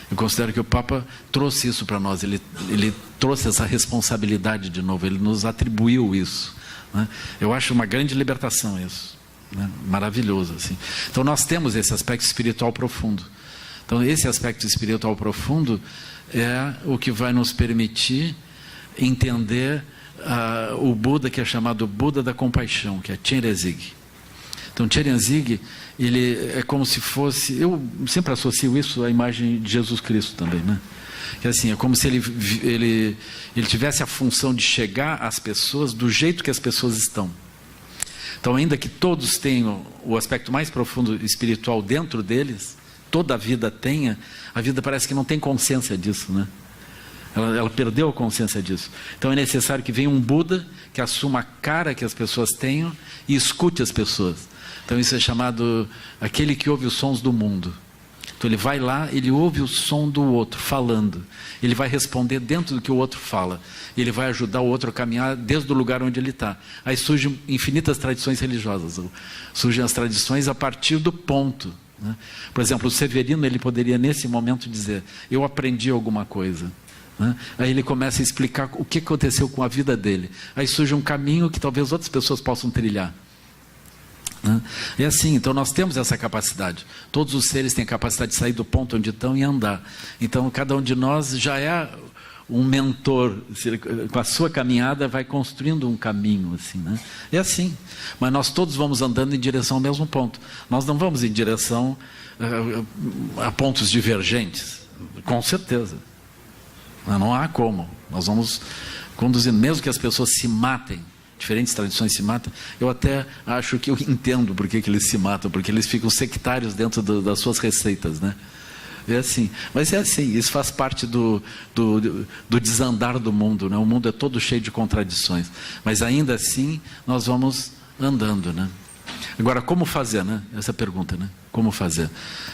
Eu considero que o Papa trouxe isso para nós. Ele trouxe essa responsabilidade de novo. Ele nos atribuiu isso, né? Eu acho uma grande libertação isso, né? Maravilhoso, assim. Então nós temos esse aspecto espiritual profundo. Então esse aspecto espiritual profundo é o que vai nos permitir entender o Buda, que é chamado Buda da compaixão, que é Chenrezig. Então Chenrezig, ele é como se fosse, eu sempre associo isso à imagem de Jesus Cristo também, né? Que assim, é como se ele tivesse a função de chegar às pessoas do jeito que as pessoas estão. Então, ainda que todos tenham o aspecto mais profundo espiritual dentro deles, toda a vida tenha, a vida parece que não tem consciência disso, né? Ela perdeu a consciência disso. Então é necessário que venha um Buda que assuma a cara que as pessoas tenham e escute as pessoas. Então isso é chamado aquele que ouve os sons do mundo. Então ele vai lá, ele ouve o som do outro falando. Ele vai responder dentro do que o outro fala. Ele vai ajudar o outro a caminhar desde o lugar onde ele está. Aí surgem infinitas tradições religiosas. Surgem as tradições a partir do ponto, né? Por exemplo, o Severino, ele poderia nesse momento dizer: eu aprendi alguma coisa, né? Aí ele começa a explicar o que aconteceu com a vida dele. Aí surge um caminho que talvez outras pessoas possam trilhar, né? É assim, então nós temos essa capacidade. Todos os seres têm a capacidade de sair do ponto onde estão e andar. Então cada um de nós já é um mentor, com a sua caminhada vai construindo um caminho, assim, né? É assim, mas nós todos vamos andando em direção ao mesmo ponto. Nós não vamos em direção a pontos divergentes, com certeza. Não há como. Nós vamos conduzindo, mesmo que as pessoas se matem diferentes tradições se matam, eu até acho que eu entendo por que eles se matam, porque eles ficam sectários dentro das suas receitas, né? É assim, mas é assim, isso faz parte do desandar do mundo, né? O mundo é todo cheio de contradições, mas ainda assim nós vamos andando, né? Agora, como fazer, né? Essa pergunta, né? Como fazer?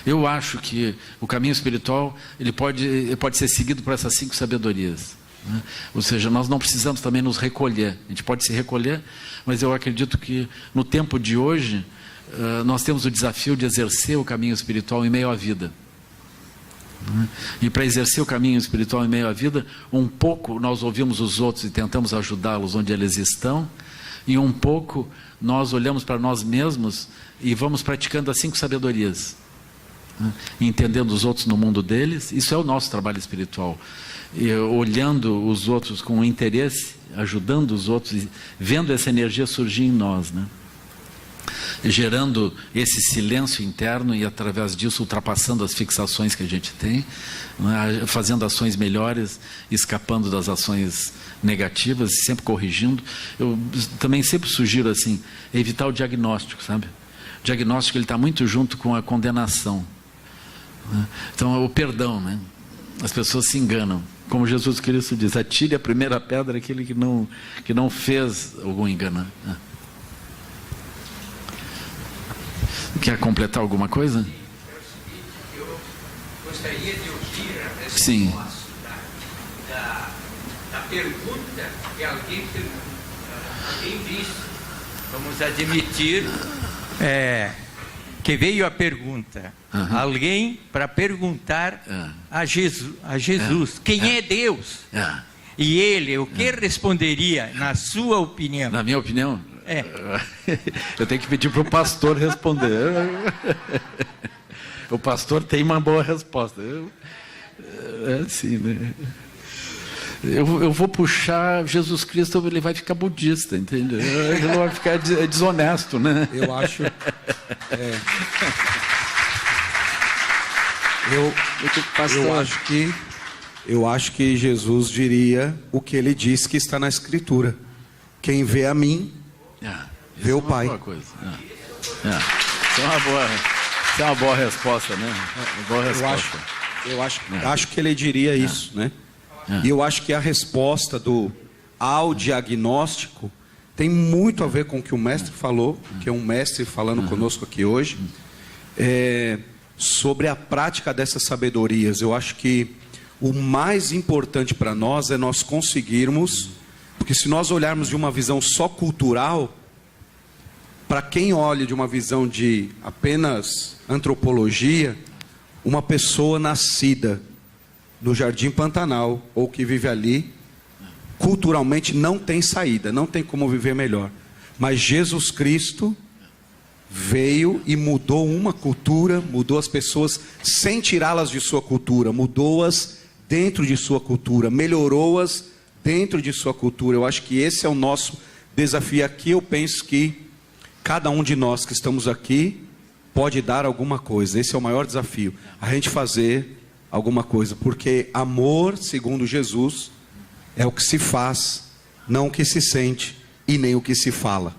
Eu acho que o caminho espiritual ele pode ser seguido por essas 5 sabedorias, né? Ou seja, nós não precisamos também nos recolher. A gente pode se recolher, mas eu acredito que no tempo de hoje nós temos o desafio de exercer o caminho espiritual em meio à vida. E para exercer o caminho espiritual em meio à vida, um pouco nós ouvimos os outros e tentamos ajudá-los onde eles estão, e um pouco nós olhamos para nós mesmos e vamos praticando as 5 sabedorias, entendendo os outros no mundo deles. Isso é o nosso trabalho espiritual, e olhando os outros com interesse, ajudando os outros, vendo essa energia surgir em nós, né? Gerando esse silêncio interno e através disso ultrapassando as fixações que a gente tem, né? Fazendo ações melhores, escapando das ações negativas e sempre corrigindo. Eu também sempre sugiro assim, evitar o diagnóstico, sabe? O diagnóstico ele está muito junto com a condenação, né? Então o perdão, né? As pessoas se enganam, como Jesus Cristo diz: atire a primeira pedra aquele que não fez algum engano, né? Quer completar alguma coisa? Eu gostaria de ouvir a resposta Sim. da pergunta que alguém disse. Vamos admitir que veio a pergunta. Alguém para perguntar a Jesus quem é Deus. E ele, o que responderia, na sua opinião? Na minha opinião? Eu tenho que pedir para o pastor responder. O pastor tem uma boa resposta. É assim, né? Eu vou puxar Jesus Cristo, ele vai ficar budista, entendeu? Ele não vai ficar desonesto, né? Eu acho... Eu acho que Jesus diria o que ele diz que está na Escritura: quem vê a mim, vê o Pai. Boa coisa. Isso é uma boa resposta, né? Uma boa resposta. Eu acho que ele diria isso, né? E eu acho que a resposta ao diagnóstico tem muito a ver com o que o mestre falou, que é um mestre falando conosco aqui hoje, sobre a prática dessas sabedorias. Eu acho que o mais importante para nós é nós conseguirmos, porque se nós olharmos de uma visão só cultural, para quem olha de uma visão de apenas antropologia, uma pessoa nascida no Jardim Pantanal, ou que vive ali, culturalmente não tem saída, não tem como viver melhor. Mas Jesus Cristo veio e mudou uma cultura, mudou as pessoas sem tirá-las de sua cultura, mudou-as dentro de sua cultura, melhorou-as dentro de sua cultura. Eu acho que esse é o nosso desafio aqui. Eu penso que cada um de nós que estamos aqui pode dar alguma coisa. Esse é o maior desafio, a gente fazer alguma coisa, porque amor, segundo Jesus, é o que se faz, não o que se sente e nem o que se fala.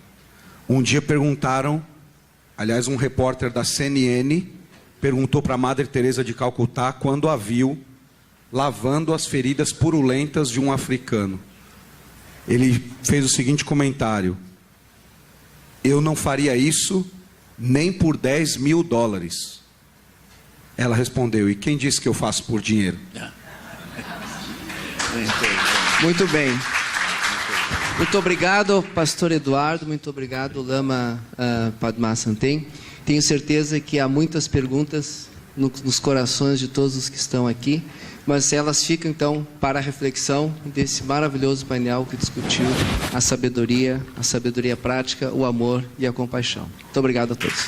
Um dia perguntaram, aliás, um repórter da CNN perguntou para a Madre Teresa de Calcutá quando a viu lavando as feridas purulentas de um africano. Ele fez o seguinte comentário: eu não faria isso nem por $10 mil. Ela respondeu: e quem disse que eu faço por dinheiro? Muito bem. Muito obrigado, pastor Eduardo. Muito obrigado, Lama Padmasambhava. Tenho certeza que há muitas perguntas nos corações de todos os que estão aqui, mas elas ficam então para a reflexão desse maravilhoso painel que discutiu a sabedoria prática, o amor e a compaixão. Muito obrigado a todos.